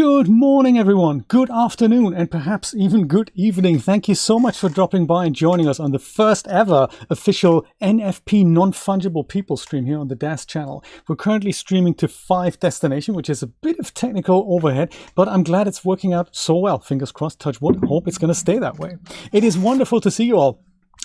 Good morning, everyone. Good afternoon, and perhaps even good evening. Thank you so much for dropping by and joining us on the first ever official NFP Non-Fungible People stream here on the Daz channel. We're currently streaming to 5 destinations, which is a bit of technical overhead, but I'm glad it's working out so well. Fingers crossed, touch wood. Hope it's going to stay that way. It is wonderful to see you all.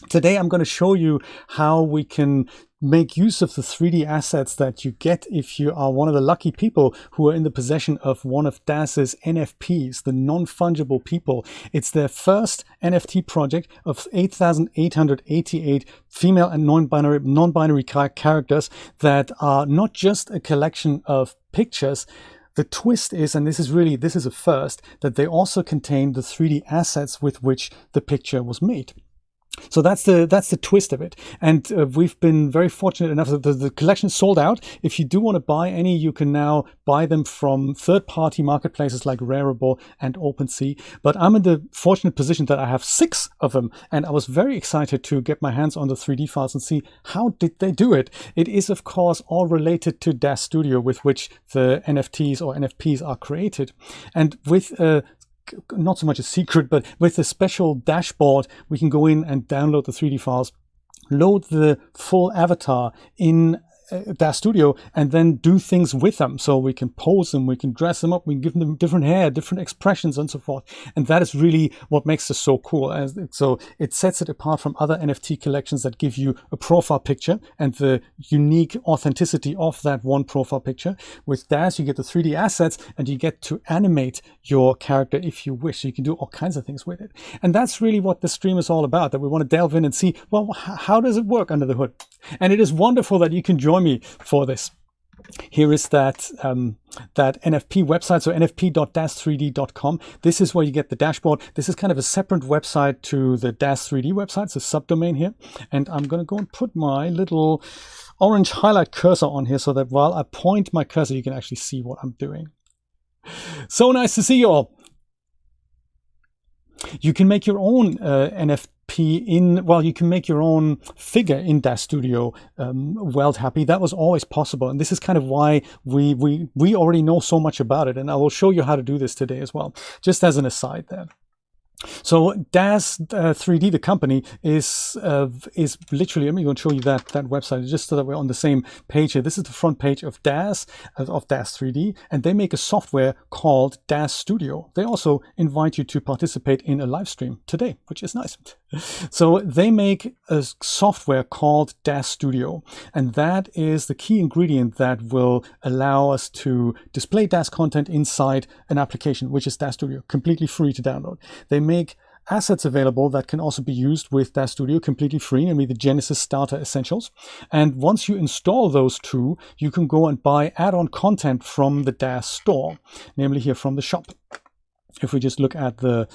Today, I'm going to show you how we can make use of the 3D assets that you get if you are one of the lucky people who are in the possession of one of Daz's NFPs, the Non-Fungible People. It's their first NFT project of 8,888 female and non-binary characters that are not just a collection of pictures. The twist is, and this is a first, that they also contain the 3D assets with which the picture was made. So that's the twist of it. And we've been very fortunate enough that the collection is sold out. If you do want to buy any, you can now buy them from third-party marketplaces like Rarible and OpenSea. But I'm in the fortunate position that I have 6 of them. And I was very excited to get my hands on the 3D files and see how did they do it. It is, of course, all related to Daz Studio, with which the NFTs or NFPs are created. And with not so much a secret, but with a special dashboard, we can go in and download the 3D files, load the full avatar in Daz Studio, and then do things with them. So we can pose them, we can dress them up, we can give them different hair, different expressions, and so forth. And that is really what makes this so cool. So it sets it apart from other NFT collections that give you a profile picture and the unique authenticity of that one profile picture. With Daz, you get the 3D assets and you get to animate your character if you wish. So you can do all kinds of things with it. And that's really what the stream is all about, that we want to delve in and see, well, how does it work under the hood? And it is wonderful that you can join me for this. Here is that NFP website, so nfp.daz3d.com. This is where you get the dashboard. This is kind of a separate website to the Daz 3D website. It's a subdomain here. And I'm going to go and put my little orange highlight cursor on here so that while I point my cursor, you can actually see what I'm doing. So nice to see you all. You can make your own NFP you can make your own figure in Daz Studio weld happy. That was always possible, and this is kind of why we already know so much about it, and I will show you how to do this today as well, just as an aside there. So Daz 3D, the company, is literally, I'm going to show you that website just so that we're on the same page here. This is the front page of Daz 3D, and they make a software called Daz Studio. They also invite you to participate in a live stream today, which is nice. So they make a software called Daz Studio, and that is the key ingredient that will allow us to display Daz content inside an application, which is Daz Studio, completely free to download. They make assets available that can also be used with Daz Studio completely free, namely the Genesis Starter Essentials. And once you install those two, you can go and buy add-on content from the Daz store, namely here from the shop. If we just look at the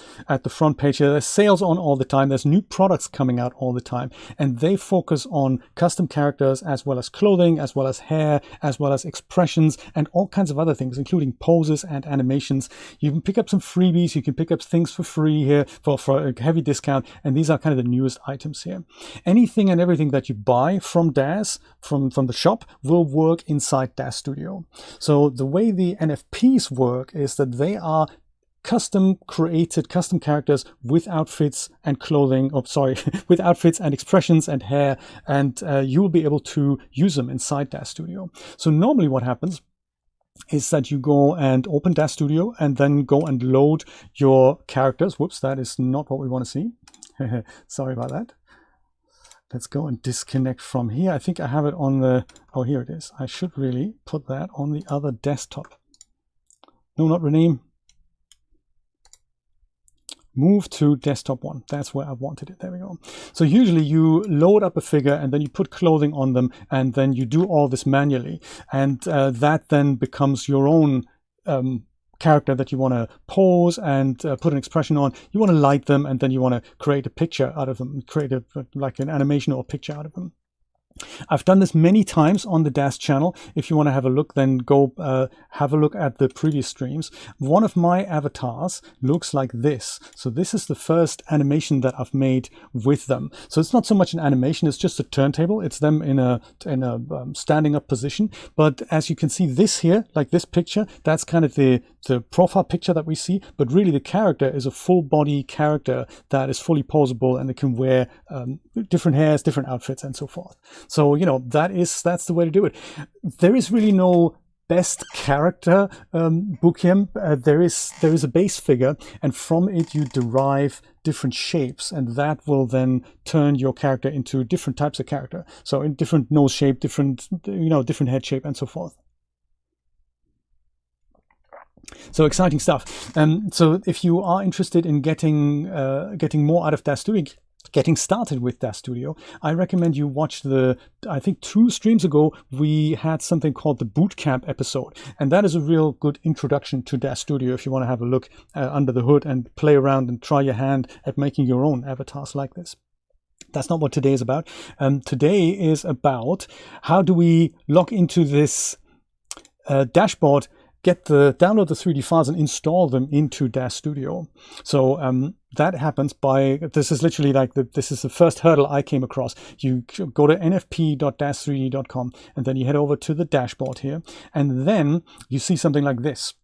front page here, there's sales on all the time. There's new products coming out all the time, and they focus on custom characters as well as clothing, as well as hair, as well as expressions, and all kinds of other things, including poses and animations. You can pick up some freebies. You can pick up things for free here for a heavy discount, and these are kind of the newest items here. Anything and everything that you buy from Daz, from the shop, will work inside Daz Studio. So the way the NFPs work is that they are custom created custom characters with outfits and clothing, with outfits and expressions and hair, and you will be able to use them inside Daz Studio. So normally what happens is that you go and open Daz Studio and then go and load your characters. Whoops, that is not what we want to see. Sorry about that. Let's go and disconnect from here. I think I have it on the, oh, here it is. I should really put that on the other desktop. No, not rename. Move to desktop 1. That's where I wanted it. There we go. So usually you load up a figure and then you put clothing on them, and then you do all this manually. And that then becomes your own character that you want to pose and put an expression on. You want to light them, and then you want to create a picture out of them, create like an animation or a picture out of them. I've done this many times on the Daz channel. If you want to have a look, then go have a look at the previous streams. One of my avatars looks like this. So this is the first animation that I've made with them. So it's not so much an animation, it's just a turntable. It's them in a standing up position. But as you can see, this here, like this picture, that's kind of the profile picture that we see, but really the character is a full body character that is fully posable, and it can wear different hairs, different outfits, and so forth. So, you know, that's the way to do it. There is really no best character book here. There is a base figure, and from it you derive different shapes, and that will then turn your character into different types of character. So in different nose shape, different, you know, different head shape, and so forth. So exciting stuff. So if you are interested in getting more out of Daz Studio, getting started with Daz Studio, I recommend you watch I think 2 streams ago, we had something called the Bootcamp episode. And that is a real good introduction to Daz Studio if you want to have a look under the hood and play around and try your hand at making your own avatars like this. That's not what today is about. Today is about how do we log into this dashboard, download the 3D files and install them into Daz Studio. So that happens by, this is literally like this is the first hurdle I came across. You go to nfp.daz3d.com and then you head over to the dashboard here, and then you see something like this.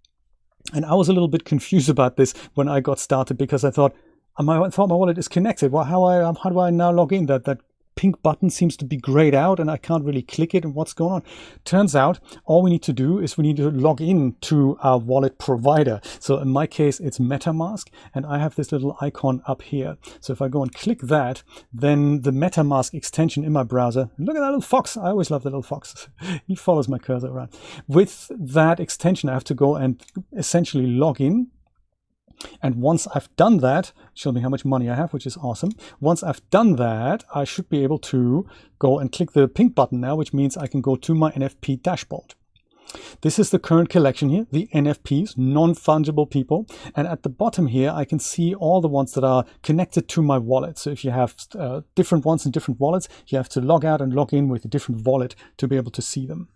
And I was a little bit confused about this when I got started, because I thought my wallet is connected. Well, how do I now log in? That pink button seems to be grayed out and I can't really click it, and what's going on? Turns out all we need to do is we need to log in to our wallet provider. So in my case, it's MetaMask, and I have this little icon up here. So if I go and click that, then the MetaMask extension in my browser, look at that little fox. I always love the little fox. He follows my cursor around. With that extension, I have to go and essentially log in. And once I've done that, show me how much money I have, which is awesome. Once I've done that, I should be able to go and click the pink button now, which means I can go to my NFP dashboard. This is the current collection here, the NFPs, Non-Fungible People. And at the bottom here, I can see all the ones that are connected to my wallet. So if you have different ones in different wallets, you have to log out and log in with a different wallet to be able to see them.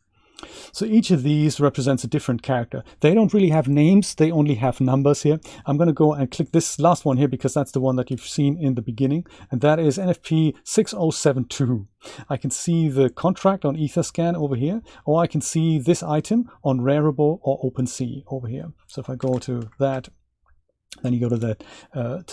So each of these represents a different character. They don't really have names, they only have numbers here. I'm going to go and click this last one here because that's the one that you've seen in the beginning, and that is NFP 6072. I can see the contract on Etherscan over here, or I can see this item on Rarible or OpenSea over here. So if I go to that, then you go to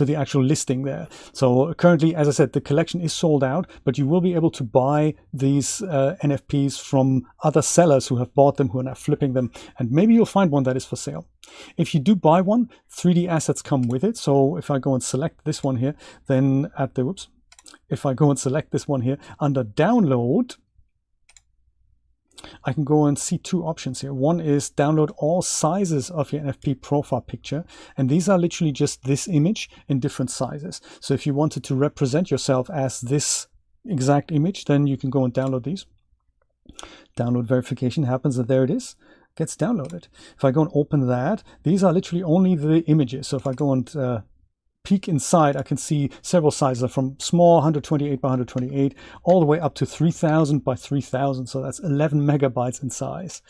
the actual listing there. So currently, as I said, the collection is sold out, but you will be able to buy these NFPs from other sellers who have bought them, who are now flipping them, and maybe you'll find one that is for sale. If you do buy one, 3D assets come with it. So if I go and select this one here, then if I go and select this one here under download, I can go and see 2 options here. One is download all sizes of your NFP profile picture. And these are literally just this image in different sizes. So if you wanted to represent yourself as this exact image, then you can go and download these. Download verification happens, and there it is. Gets downloaded. If I go and open that, these are literally only the images. So if I go and peek inside, I can see several sizes from small 128 by 128 all the way up to 3000 by 3000. So that's 11 megabytes in size.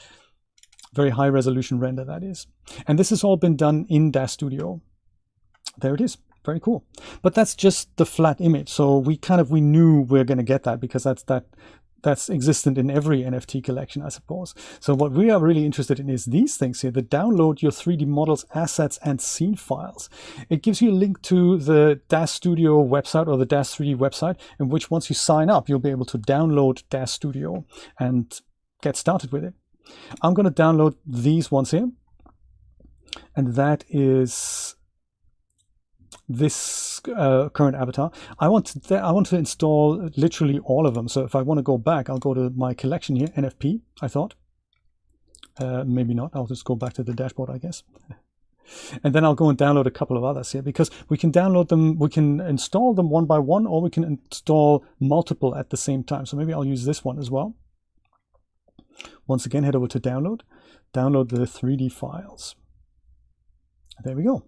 Very high resolution render that is. And this has all been done in Daz Studio. There it is. Very cool. But that's just the flat image. So we knew we're going to get that because that's existent in every NFT collection, I suppose. So what we are really interested in is these things here, the download your 3D models, assets, and scene files. It gives you a link to the Daz Studio website or the Daz 3D website, in which once you sign up, you'll be able to download Daz Studio and get started with it. I'm going to download these ones here, and that is this current avatar. I want to install literally all of them. So if I want to go back, I'll go to my collection here, NFP, I thought. Maybe not. I'll just go back to the dashboard, I guess. And then I'll go and download a couple of others here, because we can download them, we can install them one by one, or we can install multiple at the same time. So maybe I'll use this one as well. Once again, head over to download the 3D files. There we go.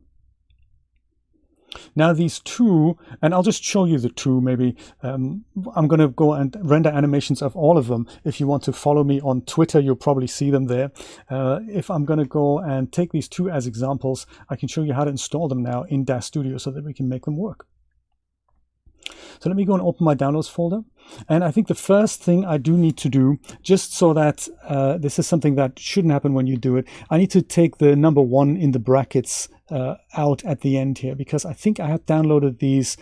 Now these two, and I'll just show you the two maybe. I'm going to go and render animations of all of them. If you want to follow me on Twitter, you'll probably see them there. If I'm going to go and take these two as examples, I can show you how to install them now in Daz Studio so that we can make them work. So let me go and open my downloads folder. And I think the first thing I do need to do, just so that this is something that shouldn't happen when you do it, I need to take the number 1 in the brackets out at the end here, because I think I had downloaded these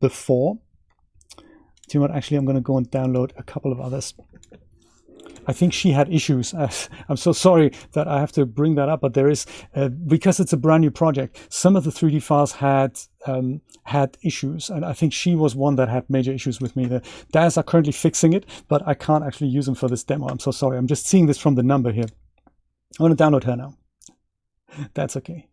before. Do you know what? Actually, I'm going to go and download a couple of others. I think she had issues. I'm so sorry that I have to bring that up, but there is, because it's a brand new project, some of the 3D files had issues, and I think she was one that had major issues with me. The Daz are currently fixing it, but I can't actually use them for this demo. I'm so sorry. I'm just seeing this from the number here. I'm going to download her now. That's okay.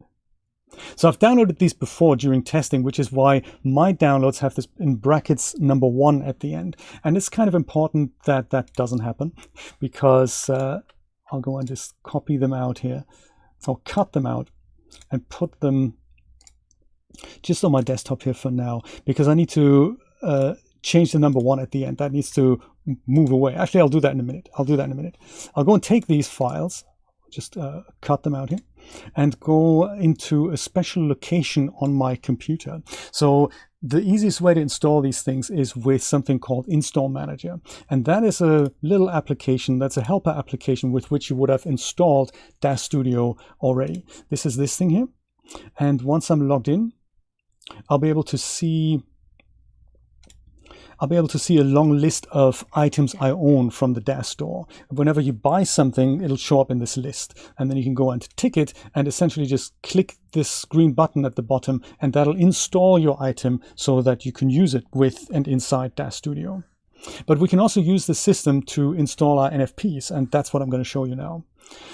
So I've downloaded these before during testing, which is why my downloads have this in brackets number 1 at the end. And it's kind of important that that doesn't happen, because I'll go and just copy them out here. I'll cut them out and put them just on my desktop here for now, because I need to change the number 1 at the end. That needs to move away. Actually, I'll do that in a minute. I'll go and take these files, just cut them out here, and go into a special location on my computer. So the easiest way to install these things is with something called Install Manager. And that is a little application, that's a helper application with which you would have installed Daz Studio already. This is this thing here. And once I'm logged in, I'll be able to see a long list of items I own from the Daz store. Whenever you buy something, it'll show up in this list, and then you can go and tick it and essentially just click this green button at the bottom, and that'll install your item so that you can use it with and inside Daz Studio. But we can also use the system to install our NFPs, and that's what I'm going to show you now.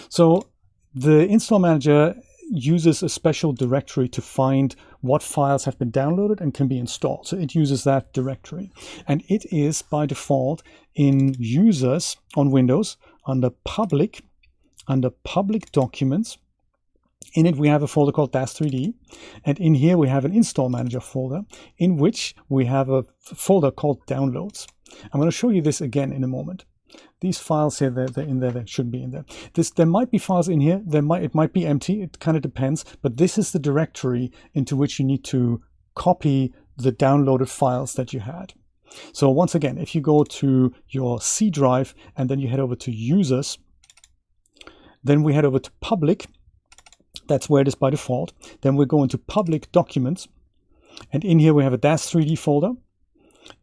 So the Install Manager uses a special directory to find what files have been downloaded and can be installed. So it uses that directory. And it is by default in Users on Windows under Public Documents. In it, we have a folder called Daz 3D. And in here, we have an Install Manager folder in which we have a folder called Downloads. I'm going to show you this again in a moment. These files here, they're in there, they shouldn't be in there. There might be files in here, it might be empty, it kind of depends, but this is the directory into which you need to copy the downloaded files that you had. So once again, if you go to your C drive and then you head over to Users, then we head over to Public, that's where it is by default. Then we go into Public Documents, and in here we have a Daz 3D folder.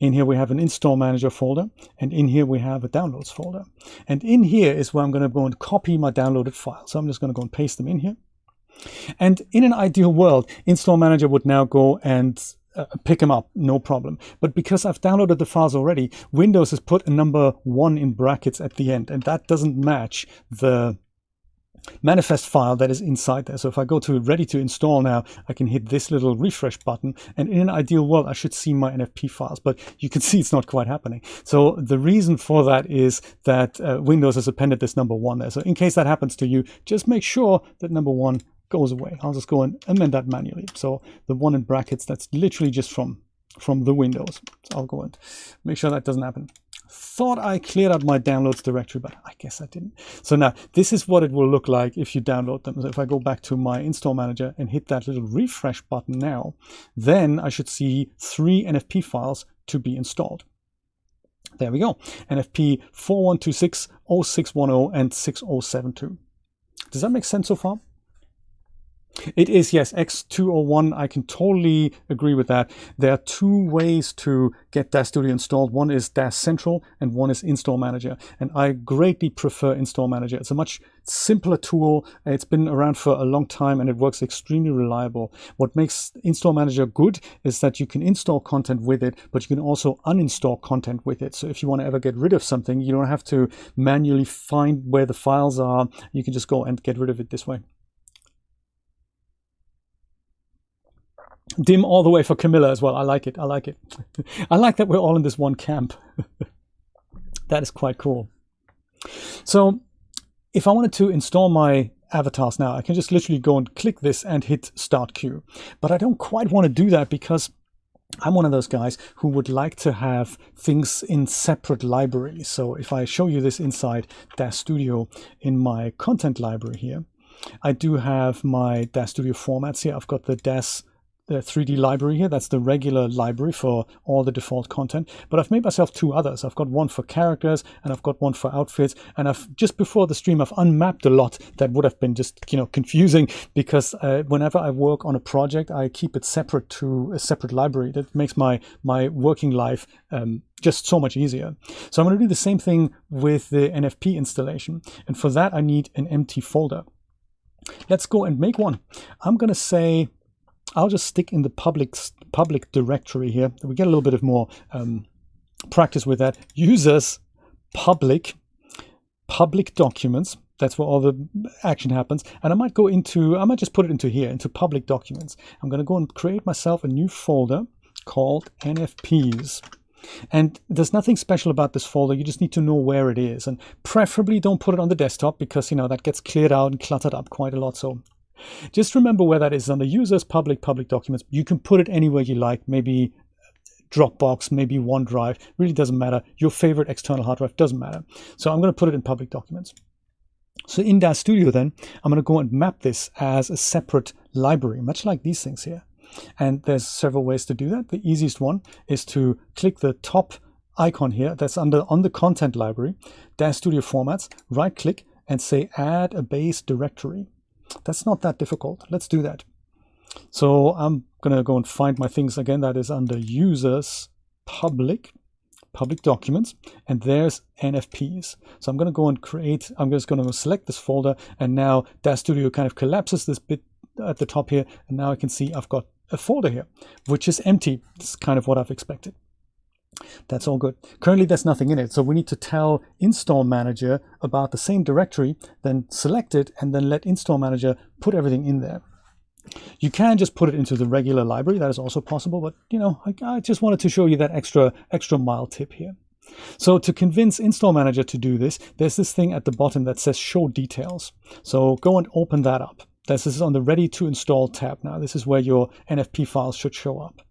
In here we have an Install Manager folder, and in here we have a Downloads folder. And in here is where I'm going to go and copy my downloaded files. So I'm just going to go and paste them in here. And in an ideal world, Install Manager would now go and pick them up, no problem. But because I've downloaded the files already, Windows has put a number 1 in brackets at the end, and that doesn't match the manifest file that is inside there. So if I go to ready to install now, I can hit this little refresh button, and in an ideal world I should see my NFP files, but you can see it's not quite happening. So the reason for that is that Windows has appended this number 1 there. So in case that happens to you, just make sure that number 1 goes away. I'll just go and amend that manually. So the 1 in brackets, that's literally just from the Windows. So I'll go and make sure that doesn't happen. Thought I cleared out my downloads directory, but I guess I didn't. So now this is what it will look like if you download them. So if I go back to my Install Manager and hit that little refresh button now, then I should see 3 NFP files to be installed. There we go. NFP 4126, 0610, and 6072. Does that make sense so far? It is, yes, X201. I can totally agree with that. There are 2 ways to get Daz Studio installed. One is Daz Central and one is Install Manager. And I greatly prefer Install Manager. It's a much simpler tool. It's been around for a long time and it works extremely reliable. What makes Install Manager good is that you can install content with it, but you can also uninstall content with it. So if you want to ever get rid of something, you don't have to manually find where the files are. You can just go and get rid of it this way. Dim all the way for Camilla as well. I like it. I like it. I like that we're all in this one camp. That is quite cool. So if I wanted to install my avatars now. I can just literally go and click this and hit Start Queue. But I don't quite want to do that because I'm one of those guys who would like to have things in separate libraries. So if I show you this inside Daz Studio in my content library here, I do have my Daz Studio formats here. I've got the Daz 3D library here. That's the regular library for all the default content. But I've made myself two others. I've got one for characters and I've got one for outfits. And I've just before the stream, I've unmapped a lot that would have been just, you know, confusing because whenever I work on a project, I keep it separate to a separate library. That makes my working life just so much easier. So I'm going to do the same thing with the NFP installation. And for that, I need an empty folder. Let's go and make one. I'm going to say, I'll just stick in the public directory here. We get a little bit of more practice with that. Users public documents. That's where all the action happens. And I might just put it into here, into public documents. I'm going to go and create myself a new folder called NFPs. And there's nothing special about this folder. You just need to know where it is. And preferably don't put it on the desktop because, you know, that gets cleared out and cluttered up quite a lot. So just remember where that is. On the users public documents. You can put it anywhere you like, maybe Dropbox, maybe OneDrive, really doesn't matter. Your favorite external hard drive, doesn't matter. So I'm going to put it in public documents. So in Daz Studio then, I'm going to go and map this as a separate library, much like these things here. And there's several ways to do that. The easiest one is to click the top icon here that's on the content library, Daz Studio formats, right click and say add a base directory. That's not that difficult. Let's do that. So I'm going to go and find my things again. That is under users, public documents, and there's NFPs. So I'm going to go and I'm just going to select this folder, and now Daz Studio kind of collapses this bit at the top here. And now I can see I've got a folder here, which is empty. This is kind of what I've expected. That's all good. Currently, there's nothing in it. So we need to tell Install Manager about the same directory, then select it, and then let Install Manager put everything in there. You can just put it into the regular library. That is also possible. But, you know, I just wanted to show you that extra mile tip here. So to convince Install Manager to do this, there's this thing at the bottom that says Show Details. So go and open that up. This is on the Ready to Install tab now. This is where your NFP files should show up.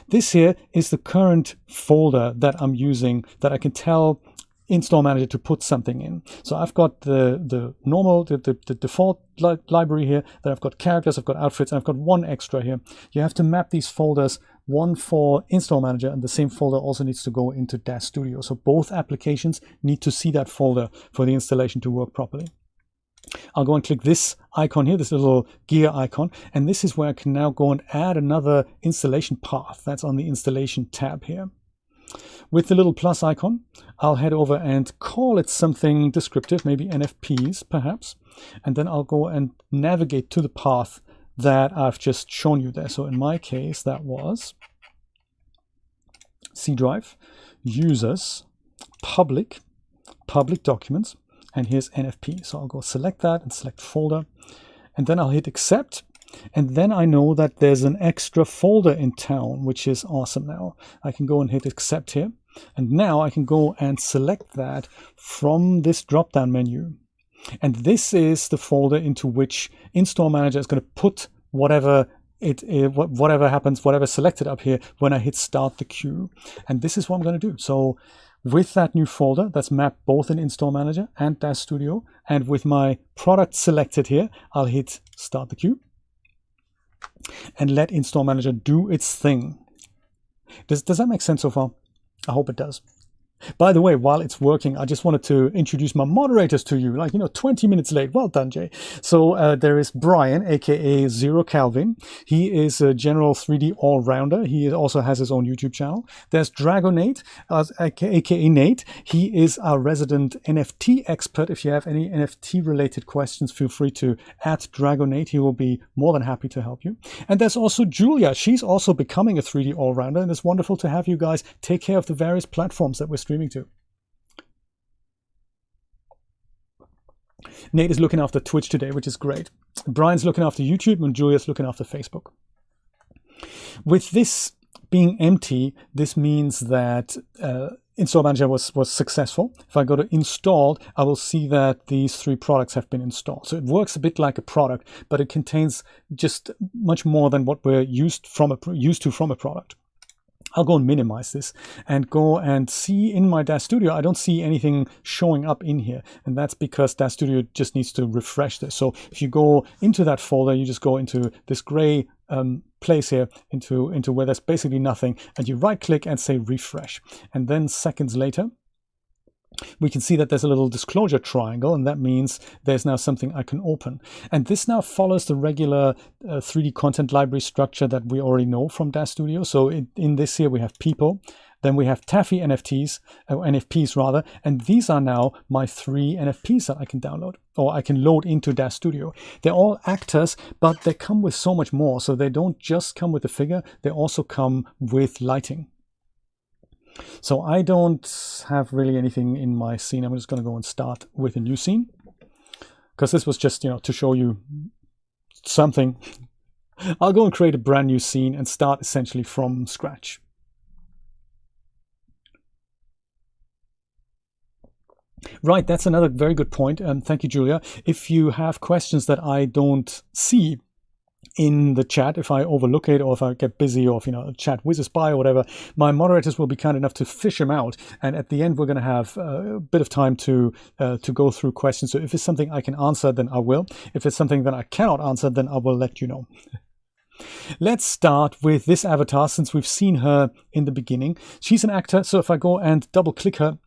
This here is the current folder that I'm using that I can tell Install Manager to put something in. So I've got the normal, the default library here, then I've got characters, I've got outfits, and I've got one extra here. You have to map these folders, one for Install Manager, and the same folder also needs to go into Daz Studio. So both applications need to see that folder for the installation to work properly. I'll go and click this icon here, this little gear icon, and this is where I can now go and add another installation path. That's on the installation tab here. With the little plus icon, I'll head over and call it something descriptive, maybe NFPs perhaps, and then I'll go and navigate to the path that I've just shown you there. So in my case, that was C drive, users, public documents, and here's NFP. So I'll go select that and select folder, and then I'll hit accept. And then I know that there's an extra folder in town, which is awesome now. I can go and hit accept here. And now I can go and select that from this drop-down menu. And this is the folder into which Install Manager is going to put whatever happens, whatever's selected up here when I hit start the queue. And this is what I'm going to do. So with that new folder that's mapped both in Install Manager and Daz Studio, and with my product selected here, I'll hit start the queue and let Install Manager do its thing. Does that make sense so far? I hope it does. By the way, while it's working, I just wanted to introduce my moderators to you, 20 minutes late. Well done, Jay. So there is Brian, aka Zero Calvin. He is a general 3D all-rounder. He also has his own YouTube channel. There's Dragonate, aka Nate. He is our resident NFT expert. If you have any NFT-related questions, feel free to @Dragonate. He will be more than happy to help you. And there's also Julia. She's also becoming a 3D all-rounder, and it's wonderful to have you guys take care of the various platforms that we're streaming to. Nate is looking after Twitch today, which is great. Brian's looking after YouTube, and Julia's looking after Facebook. With this being empty, this means that install manager was successful. If I go to installed, I will see that these 3 products have been installed. So it works a bit like a product, but it contains just much more than what we're used to from a product. I'll go and minimize this and go and see in my Daz Studio. I don't see anything showing up in here, and that's because Daz Studio just needs to refresh this. So if you go into that folder, you just go into this gray place here, into where there's basically nothing, and you right click and say refresh, and then seconds later we can see that there's a little disclosure triangle, and that means there's now something I can open. And this now follows the regular 3D content library structure that we already know from Daz Studio. So in this here we have people, then we have Taffy NFTs, NFPs rather, and these are now my 3 NFPs that I can download, or I can load into Daz Studio. They're all actors, but they come with so much more. So they don't just come with the figure, they also come with lighting. So I don't have really anything in my scene. I'm just going to go and start with a new scene, because this was just, to show you something. I'll go and create a brand new scene and start essentially from scratch. Right, that's another very good point. Thank you, Julia. If you have questions that I don't see in the chat, if I overlook it, or if I get busy, or if chat whizzes by or whatever, my moderators will be kind enough to fish them out, and at the end we're going to have a bit of time to go through questions. So if it's something I can answer, then I will. If it's something that I cannot answer, then I will let you know. Let's start with this avatar, since we've seen her in the beginning. She's an actor, so if I go and double click her,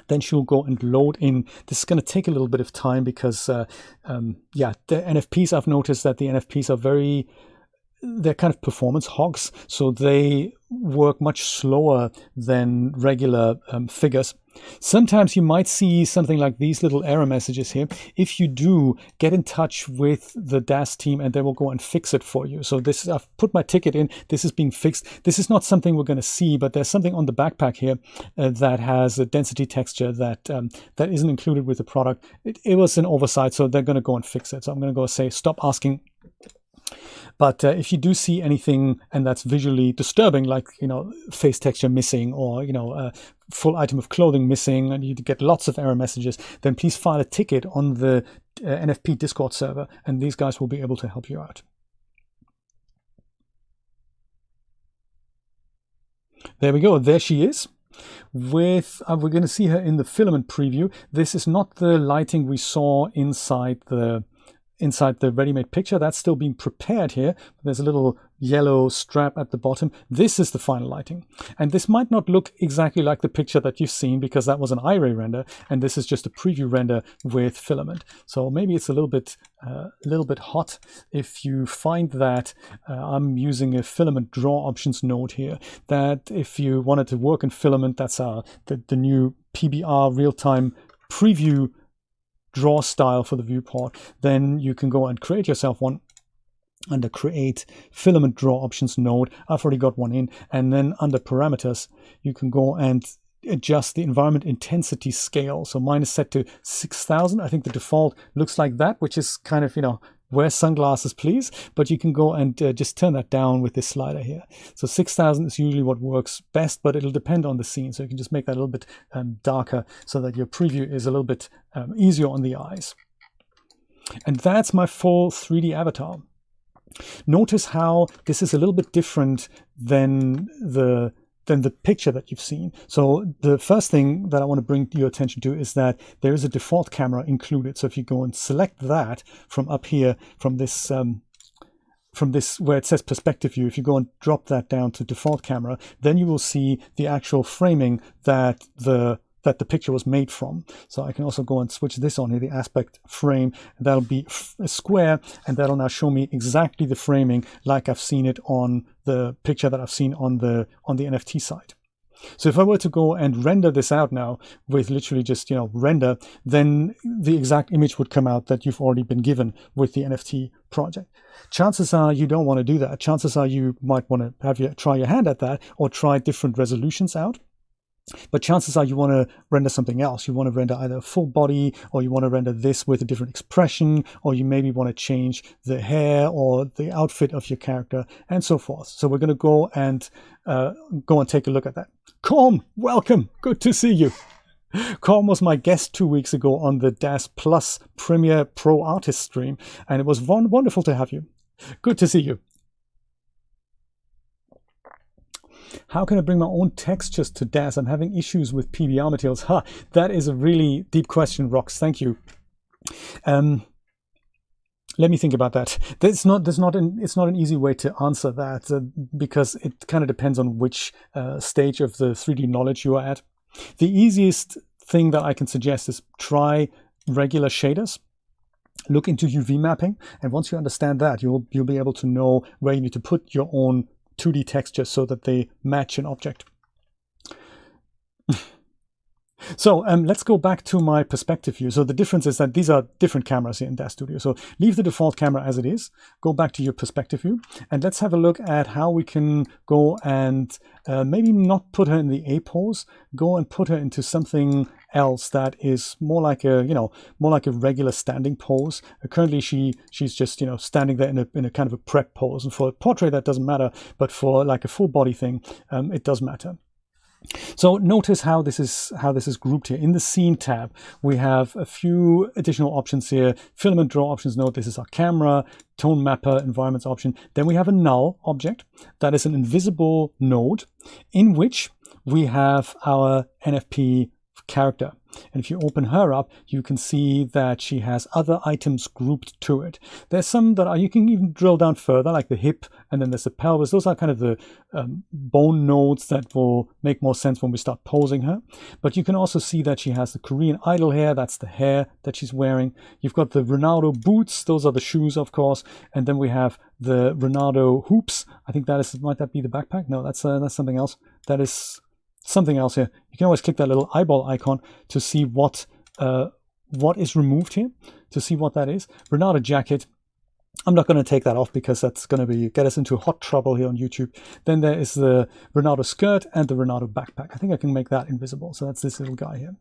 then she'll go and load in. This is going to take a little bit of time because, yeah, the NFPs, I've noticed that the NFPs are they're kind of performance hogs, so they work much slower than regular figures. Sometimes you might see something like these little error messages here. If you do, get in touch with the Daz team and they will go and fix it for you. So this, I've put my ticket in, this is being fixed. This is not something we're going to see, but there's something on the backpack here that has a density texture that that isn't included with the product. It was an oversight, so they're going to go and fix it. So I'm going to go say, stop asking. But if you do see anything and that's visually disturbing, like, face texture missing, or, a full item of clothing missing, and you get lots of error messages, then please file a ticket on the NFP Discord server, and these guys will be able to help you out. There we go. There she is. We're going to see her in the filament preview. This is not the lighting we saw inside the ready-made picture. That's still being prepared here. There's a little yellow strap at the bottom. This is the final lighting, and this might not look exactly like the picture that you've seen because that was an Iray render, and this is just a preview render with filament. So maybe it's a little bit hot. If you find that I'm using a filament draw options node here, that if you wanted to work in filament, that's the new PBR real-time preview draw style for the viewport, then you can go and create yourself one under create filament draw options node. I've already got one in, and then under parameters you can go and adjust the environment intensity scale. So mine is set to 6000. I think the default looks like that, which is kind of, wear sunglasses please, but you can go and just turn that down with this slider here. So 6000 is usually what works best, but it'll depend on the scene. So you can just make that a little bit darker so that your preview is a little bit easier on the eyes. And that's my full 3D avatar. Notice how this is a little bit different than the picture that you've seen. So the first thing that I want to bring your attention to is that there is a default camera included. So if you go and select that from up here, from this where it says perspective view, if you go and drop that down to default camera, then you will see the actual framing that the picture was made from. So I can also go and switch this on here, the aspect frame, and that'll be a square, and that'll now show me exactly the framing like I've seen it on the picture that I've seen on the NFT side. So if I were to go and render this out now with literally just, render, then the exact image would come out that you've already been given with the NFT project. Chances are you don't want to do that. Chances are you might want to try your hand at that, or try different resolutions out. But chances are you want to render something else. You want to render either a full body, or you want to render this with a different expression, or you maybe want to change the hair or the outfit of your character, and so forth. So we're going to go and take a look at that. Corm, welcome. Good to see you. Corm was my guest 2 weeks ago on the Daz Plus Premiere Pro Artist stream, and it was wonderful to have you. Good to see you. How can I bring my own textures to Daz? I'm having issues with PBR materials. That is a really deep question, Rox. Thank you. Let me think about that. It's not an easy way to answer that because it kind of depends on which stage of the 3D knowledge you are at. The easiest thing that I can suggest is try regular shaders. Look into UV mapping, and once you understand that, you'll be able to know where you need to put your own 2D textures so that they match an object. So let's go back to my perspective view. So the difference is that these are different cameras here in Daz Studio. So leave the default camera as it is, go back to your perspective view, and let's have a look at how we can go and maybe not put her in the A pose, go and put her into something else that is more like a, more like a regular standing pose. Currently she's just, standing there in a kind of a prep pose. And for a portrait that doesn't matter, but for like a full body thing, it does matter. So notice how this is grouped here. In the Scene tab, we have a few additional options here. Filament Draw options. Note this is our camera, Tone Mapper, Environments option. Then we have a null object that is an invisible node in which we have our NFP character. And if you open her up, you can see that she has other items grouped to it. There's some that you can even drill down further, like the hip, and then there's the pelvis. Those are kind of the bone nodes that will make more sense when we start posing her. But you can also see that she has the Korean Idol hair. That's the hair that she's wearing. You've got the Ronaldo boots. Those are the shoes, of course. And then we have the Ronaldo hoops. I think might that be the backpack? No, that's something else. That is something else here. You can always click that little eyeball icon to see what is removed here, to see what that is. Ronaldo jacket. I'm not going to take that off because that's going to get us into hot trouble here on YouTube. Then there is the Ronaldo skirt and the Ronaldo backpack. I think I can make that invisible. So that's this little guy here.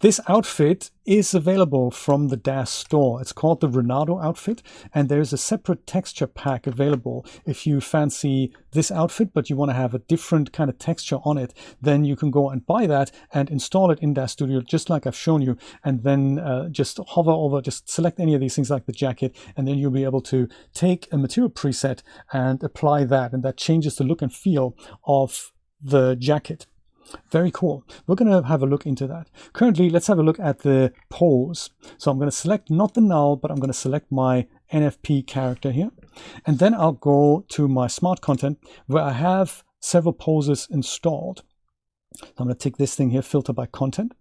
This outfit is available from the Daz store. It's called the Ronaldo outfit, and there's a separate texture pack available. If you fancy this outfit, but you want to have a different kind of texture on it, then you can go and buy that and install it in Daz Studio, just like I've shown you, and then just hover over, just select any of these things like the jacket, and then you'll be able to take a material preset and apply that, and that changes the look and feel of the jacket. Very cool. We're going to have a look into that. Currently, let's have a look at the pose. So I'm going to select not the null, but I'm going to select my NFP character here. And then I'll go to my smart content where I have several poses installed. So I'm going to take this thing here, filter by content.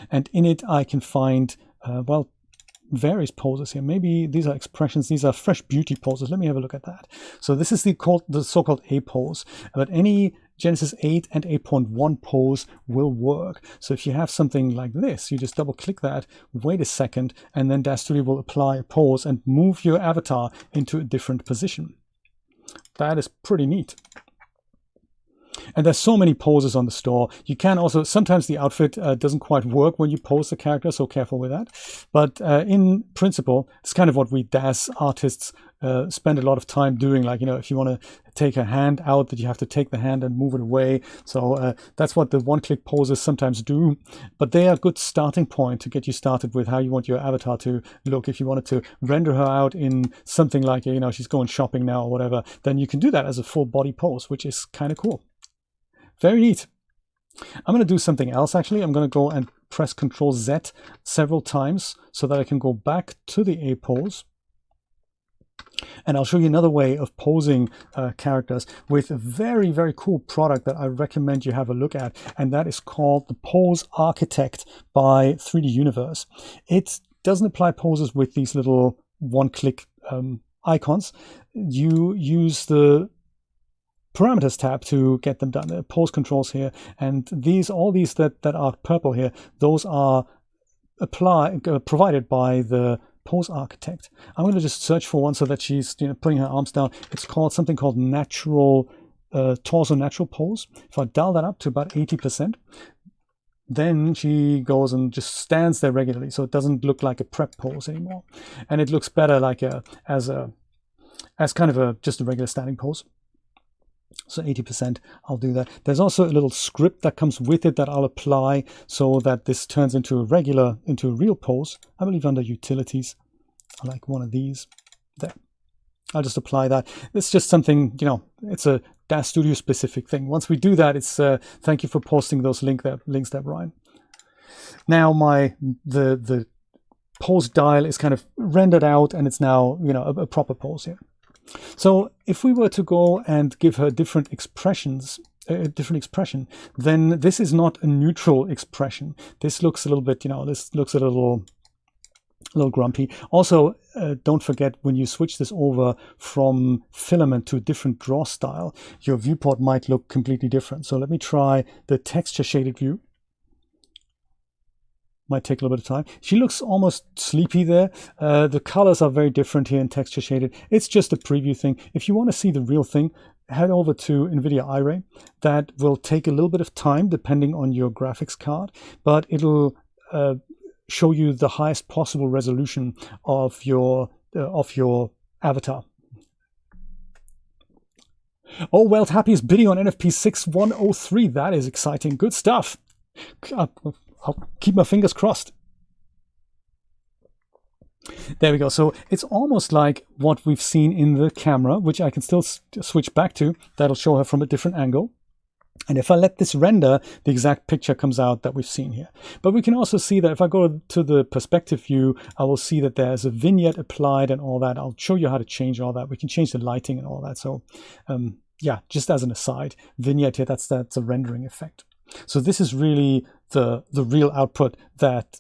And in it, I can find, various poses here. Maybe these are expressions. These are fresh beauty poses. Let me have a look at that. So this is the so-called A pose. But any Genesis 8 and 8.1 pose will work. So if you have something like this, you just double click that, wait a second, and then Daz Studio will apply a pose and move your avatar into a different position. That is pretty neat. And there's so many poses on the store. You can also, sometimes the outfit doesn't quite work when you pose the character, so careful with that. But in principle, it's kind of what we Daz artists spend a lot of time doing. Like, if you want to take a hand out, that you have to take the hand and move it away. So that's what the one-click poses sometimes do. But they are a good starting point to get you started with how you want your avatar to look. If you wanted to render her out in something like, she's going shopping now or whatever, then you can do that as a full body pose, which is kind of cool. Very neat. I'm going to do something else, actually. I'm going to go and press Ctrl Z several times so that I can go back to the A pose. And I'll show you another way of posing characters with a very, very cool product that I recommend you have a look at. And that is called the Pose Architect by 3D Universe. It doesn't apply poses with these little one-click icons. You use the Parameters tab to get them done. There are pose controls here, and all these that are purple here, those are provided by the Pose Architect. I'm going to just search for one so that she's putting her arms down. It's called something called natural torso natural pose. If I dial that up to about 80%, then she goes and just stands there regularly, so it doesn't look like a prep pose anymore, and it looks better like as kind of just a regular standing pose. So 80%, I'll do that. There's also a little script that comes with it that I'll apply so that this turns into a real pose. I believe under utilities, I like one of these. There. I'll just apply that. It's just something, you know, it's a Daz Studio specific thing. Once we do that, it's thank you for posting those links there, Brian. Now the pose dial is kind of rendered out, and it's now, you know, a proper pose here. So if we were to go and give her different expressions, a different expression, then this is not a neutral expression. This looks a little bit, you know, this looks a little grumpy. Also, don't forget, when you switch this over from filament to a different draw style, your viewport might look completely different. So let me try the texture shaded view. Might take a little bit of time. She looks almost sleepy there. The colors are very different here in texture shaded. It's just a preview thing. If you want to see the real thing, head over to NVIDIA Iray. That will take a little bit of time depending on your graphics card, but it'll show you the highest possible resolution of your avatar. Oh, Welt Happy is bidding on NFP 6103. That is exciting. Good stuff. I'll keep my fingers crossed. There we go. So it's almost like what we've seen in the camera, which I can still switch back to. That'll show her from a different angle. And if I let this render, the exact picture comes out that we've seen here. But we can also see that if I go to the perspective view, I will see that there's a vignette applied and all that. I'll show you how to change all that. We can change the lighting and all that. So yeah, just as an aside, vignette here, that's a rendering effect. So this is really the real output that,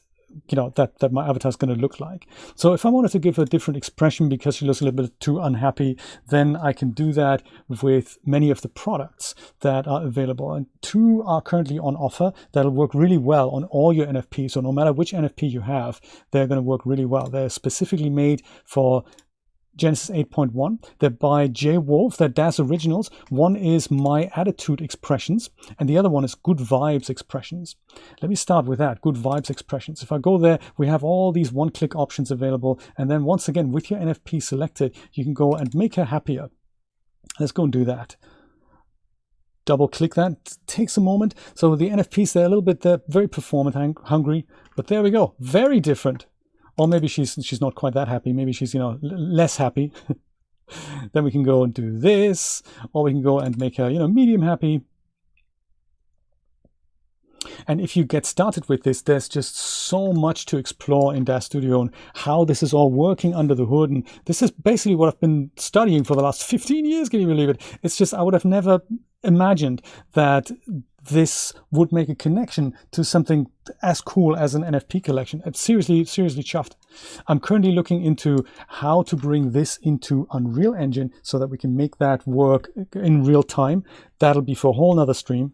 you know, that my avatar is going to look like. So if I wanted to give her a different expression because she looks a little bit too unhappy, then I can do that with many of the products that are available. And 2 are currently on offer that'll work really well on all your NFPs. So no matter which NFP you have, they're going to work really well. They're specifically made for Genesis 8.1. They're by J. Wolf. They're Daz originals. One is My Attitude Expressions, and the other one is Good Vibes Expressions. Let me start with that, Good Vibes Expressions. If I go there, we have all these one-click options available. And then once again, with your NFP selected, you can go and make her happier. Let's go and do that. Double click that. It takes a moment. So the NFPs, they're a little bit, they're very performance hungry, but there we go. Very different. Or maybe she's not quite that happy. Maybe she's, you know, less happy. Then we can go and do this, or we can go and make her, you know, medium happy. And if you get started with this, there's just so much to explore in Daz Studio and how this is all working under the hood. And this is basically what I've been studying for the last 15 years. Can you believe it? It's just, I would have never imagined that this would make a connection to something as cool as an NFP collection. I'm seriously chuffed. I'm currently looking into how to bring this into Unreal Engine so that we can make that work in real time. That'll be for a whole nother stream.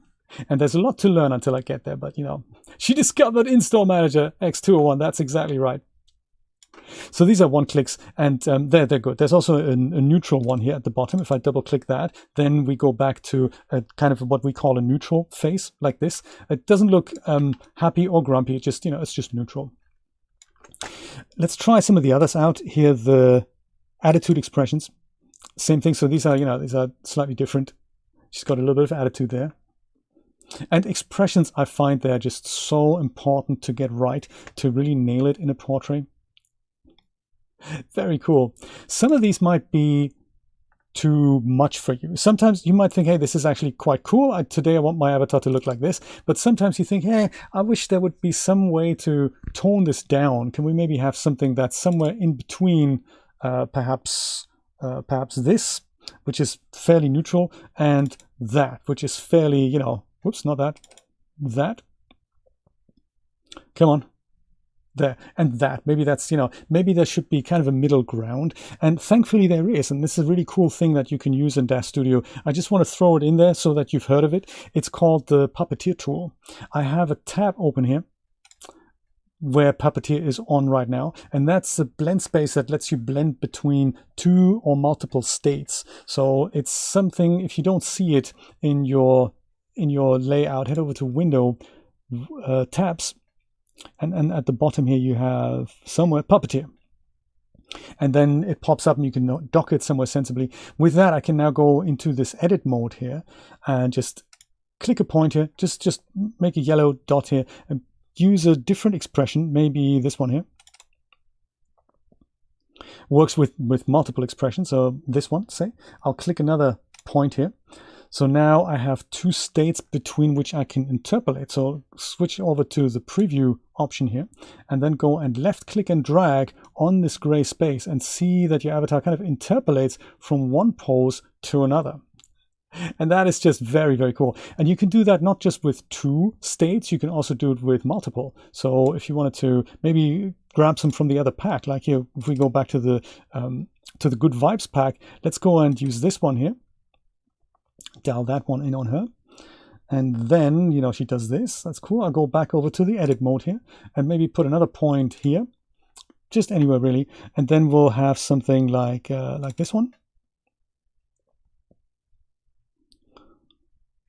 And there's a lot to learn until I get there, but you know, she discovered Install Manager X201. That's exactly right. So these are one clicks, and they're good. There's also a neutral one here at the bottom. If I double click that, then we go back to a kind of what we call a neutral face like this. It doesn't look happy or grumpy. It just, you know, it's just neutral. Let's try some of the others out here. The attitude expressions, same thing. So these are, you know, these are slightly different. She's got a little bit of attitude there. And expressions, I find they're just so important to get right, to really nail it in a portrait. Very cool. Some of these might be too much for you. Sometimes you might think, hey, this is actually quite cool. Today I want my avatar to look like this. But sometimes you think, hey, I wish there would be some way to tone this down. Can we maybe have something that's somewhere in between, perhaps this, which is fairly neutral, and that, which is fairly, you know, whoops, not that, that. Come on. There and that. Maybe that's, you know, maybe there should be kind of a middle ground. And thankfully there is. And this is a really cool thing that you can use in Daz Studio. I just want to throw it in there so that you've heard of it. It's called the Puppeteer tool. I have a tab open here where Puppeteer is on right now. And that's a blend space that lets you blend between 2 or multiple states. So it's something, if you don't see it in your layout, head over to Window, tabs, and at the bottom here you have somewhere Puppeteer. And then it pops up and you can dock it somewhere sensibly. With that, I can now go into this edit mode here and just click a point here, just make a yellow dot here and use a different expression, maybe this one here. Works with multiple expressions, so this one, say. I'll click another point here. So now I have two states between which I can interpolate. So switch over to the preview option here and then go and left click and drag on this gray space and see that your avatar kind of interpolates from one pose to another. And that is just very, very cool. And you can do that not just with two states, you can also do it with multiple. So if you wanted to maybe grab some from the other pack, like here, if we go back to the Good Vibes pack, let's go and use this one here. Dial that one in on her. And then, you know, she does this. That's cool. I'll go back over to the edit mode here and maybe put another point here, just anywhere really. And then we'll have something like this one.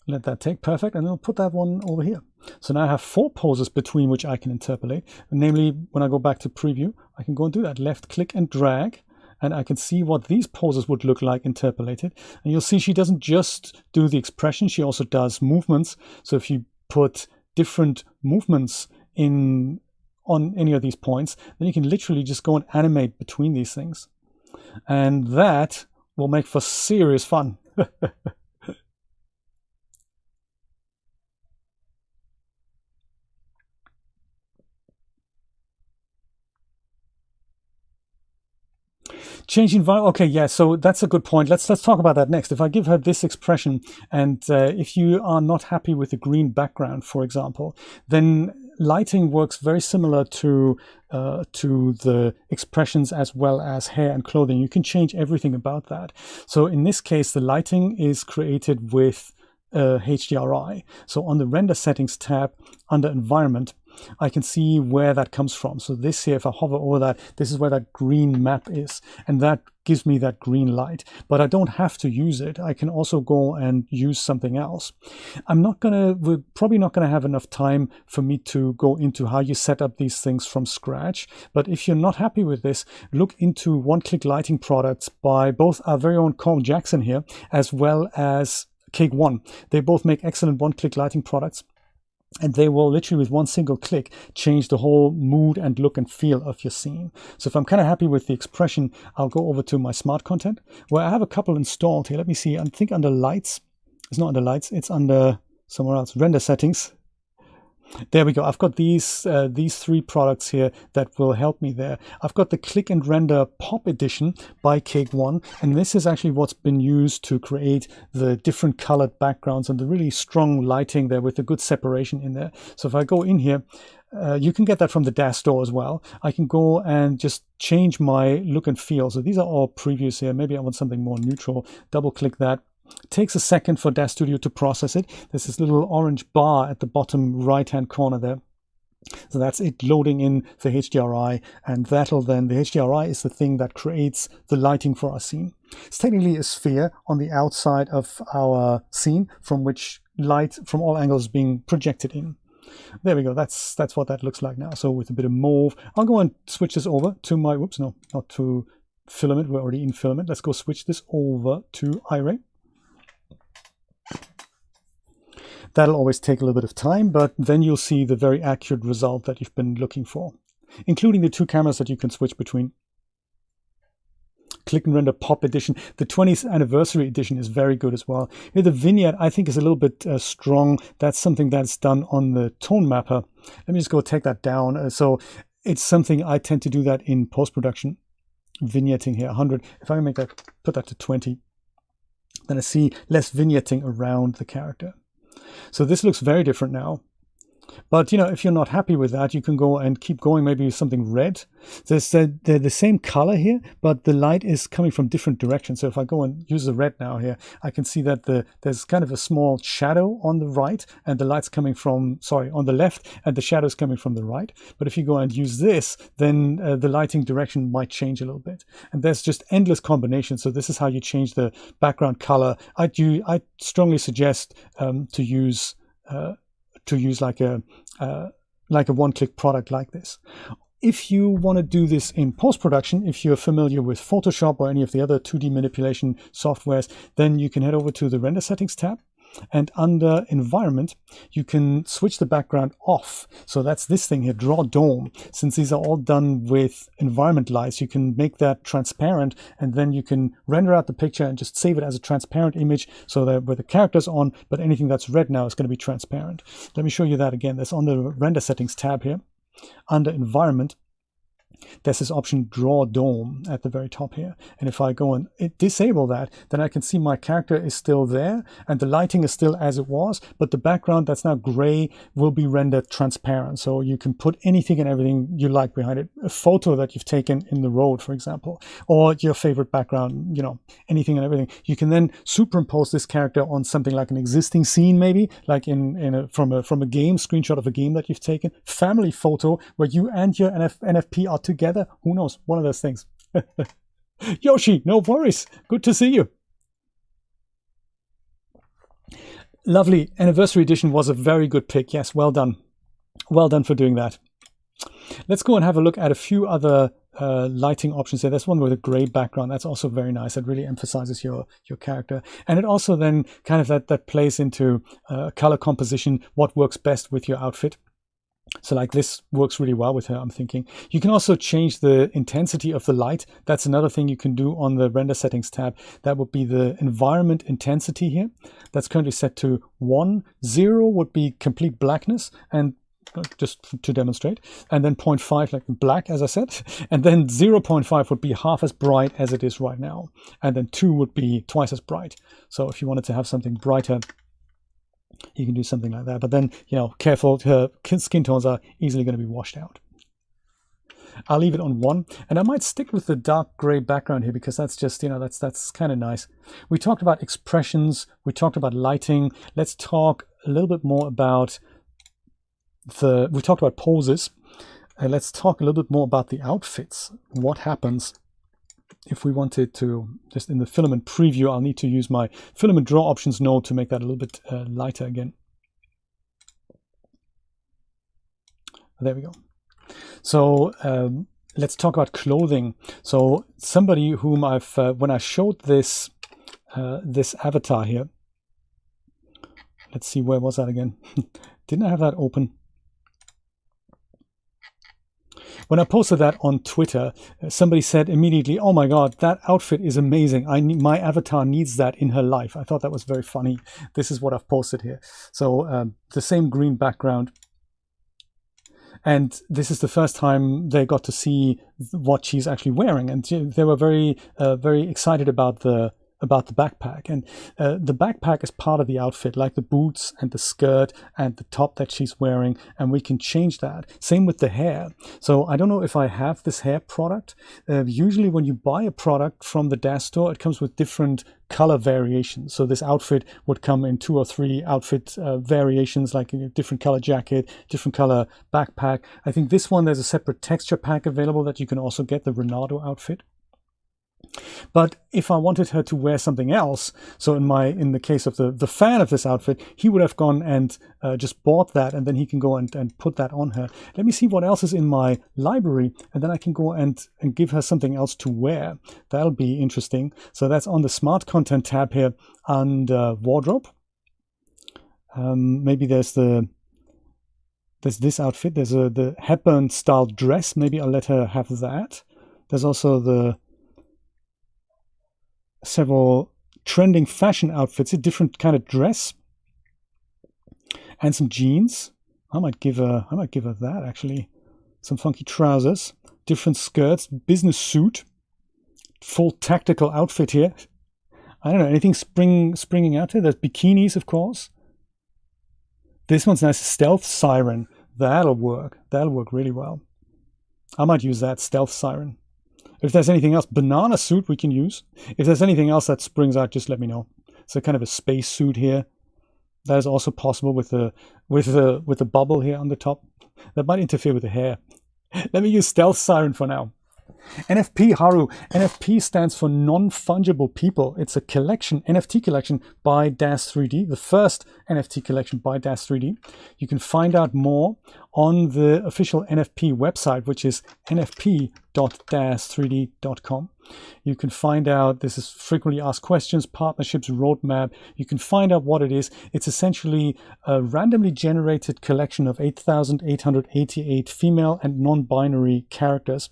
Let that take, perfect, and I'll put that one over here. So now I have four poses between which I can interpolate. Namely, when I go back to preview, I can go and do that. Left click and drag, and I can see what these poses would look like interpolated. And you'll see she doesn't just do the expression, she also does movements. So if you put different movements on any of these points, then you can literally just go and animate between these things. And that will make for serious fun. Change environment. Okay, yeah, so that's a good point. Let's talk about that next. If I give her this expression, and if you are not happy with the green background, for example, then lighting works very similar to the expressions as well as hair and clothing. You can change everything about that. So in this case, the lighting is created with HDRI. So on the render settings tab under environment, I can see where that comes from. So this here, if I hover over that, this is where that green map is, and that gives me that green light. But I don't have to use it. I can also go and use something else. We're probably not gonna have enough time for me to go into how you set up these things from scratch. But if you're not happy with this, look into one-click lighting products by both our very own Carl Jackson here, as well as Cake One. They both make excellent one-click lighting products. And they will literally with one single click change the whole mood and look and feel of your scene. So if I'm kind of happy with the expression, I'll go over to my smart content where I have a couple installed here. Let me see, I think under lights. It's not under lights, it's under somewhere else. Render settings. There we go. I've got these three products here that will help me there. I've got the Click and Render Pop Edition by Cake One, and this is actually what's been used to create the different colored backgrounds and the really strong lighting there with a good separation in there. So if I go in here, you can get that from the Daz store as well. I can go and just change my look and feel. So these are all previews here. Maybe I want something more neutral. Double click that. It takes a second for Daz Studio to process it. There's this little orange bar at the bottom right-hand corner there. So that's it loading in the HDRI, and that'll then, the HDRI is the thing that creates the lighting for our scene. It's technically a sphere on the outside of our scene from which light from all angles is being projected in. There we go, that's what that looks like now. So with a bit of mauve, I'll go and switch this over to my, whoops, no, not to filament, we're already in filament. Let's go switch this over to Iray. That'll always take a little bit of time, but then you'll see the very accurate result that you've been looking for, including the two cameras that you can switch between. Click and Render Pop Edition. The 20th Anniversary Edition is very good as well. Here, the vignette, I think, is a little bit strong. That's something that's done on the tone mapper. Let me just go take that down. So it's something I tend to do that in post-production. Vignetting here, 100. If I can make that, put that to 20, then I see less vignetting around the character. So this looks very different now. But, you know, if you're not happy with that, you can go and keep going, maybe with something red. They're the same color here, but the light is coming from different directions. So if I go and use the red now here, I can see that there's kind of a small shadow on the right, and the light's coming from, sorry, on the left, and the shadow's coming from the right. But if you go and use this, then the lighting direction might change a little bit. And there's just endless combinations. So this is how you change the background color. I strongly suggest to use like a one-click product like this. if you want to do this in post-production, if you're familiar with Photoshop or any of the other 2D manipulation softwares, then you can head over to the Render Settings tab. And under Environment, you can switch the background off. So that's this thing here, Draw Dome. Since these are all done with environment lights, you can make that transparent, and then you can render out the picture and just save it as a transparent image so that with the characters on, but anything that's red now is going to be transparent. Let me show you that again. That's on the Render Settings tab here. Under Environment, there's this option Draw Dome at the very top here. And if I go and disable that, then I can see my character is still there and the lighting is still as it was, but the background that's now gray will be rendered transparent. So you can put anything and everything you like behind it. A photo that you've taken in the road, for example, or your favorite background, you know, anything and everything. You can then superimpose this character on something like an existing scene, maybe like from a game, screenshot of a game that you've taken, family photo where you and your NFP are together. Who knows? One of those things. Yoshi, no worries. Good to see you. Lovely. Anniversary edition was a very good pick. Yes, well done. Well done for doing that. Let's go and have a look at a few other lighting options here. There's one with a gray background. That's also very nice. It really emphasizes your character. And it also then kind of that plays into color composition, what works best with your outfit. So like this works really well with her, I'm thinking. You can also change the intensity of the light. That's another thing you can do on the Render Settings tab. That would be the environment intensity here. That's currently set to 1. 0 would be complete blackness, and just to demonstrate. And then 0.5 like black, as I said. And then 0.5 would be half as bright as it is right now. And then 2 would be twice as bright. So if you wanted to have something brighter, you can do something like that, but then, you know, careful, her skin tones are easily going to be washed out. I'll leave it on 1, and I might stick with the dark gray background here because that's just, you know, that's kind of nice. We talked about expressions, we talked about lighting. Let's talk a little bit more about we talked about poses. Let's talk a little bit more about the outfits. What happens if we wanted to, just in the filament preview, I'll need to use my filament draw options node to make that a little bit lighter again. There we go. So let's talk about clothing. So somebody whom I've, when I showed this, this avatar here, let's see, where was that again? Didn't I have that open? When I posted that on Twitter, somebody said immediately, "Oh my God, that outfit is amazing. My avatar needs that in her life." I thought that was very funny. This is what I've posted here. So the same green background. And this is the first time they got to see what she's actually wearing. And they were very, very excited about the backpack. And the backpack is part of the outfit, like the boots and the skirt and the top that she's wearing, and we can change that. Same with the hair. So I don't know if I have this hair product. Usually when you buy a product from the Daz store, it comes with different color variations. So this outfit would come in 2 or 3 outfit variations, like a different color jacket, different color backpack. I think this one, there's a separate texture pack available that you can also get, the Ronaldo outfit. But if I wanted her to wear something else, so in the case of the fan of this outfit, he would have gone and just bought that, and then he can go and put that on her. Let me see what else is in my library, and then I can go and give her something else to wear. That'll be interesting. So that's on the Smart Content tab here under Wardrobe. Maybe there's this outfit. There's the Hepburn style dress. Maybe I'll let her have that. There's also the several trending fashion outfits, a different kind of dress, and some jeans. I might give her that actually. Some funky trousers, different skirts, business suit, full tactical outfit here. I don't know, anything springing out here. There's bikinis, of course. This one's nice, stealth siren. That'll work. That'll work really well. I might use that, stealth siren. If there's anything else, banana suit we can use. If there's anything else that springs out, just let me know. So kind of a space suit here. That is also possible with the bubble here on the top. That might interfere with the hair. Let me use stealth siren for now. NFP Haru. NFP stands for Non-Fungible People. It's a collection, NFT collection by Daz 3D, the first NFT collection by Daz 3D. You can find out more on the official NFP website, which is nfp.daz3d.com. You can find out, this is frequently asked questions, partnerships, roadmap. You can find out what it is. It's essentially a randomly generated collection of 8,888 female and non-binary characters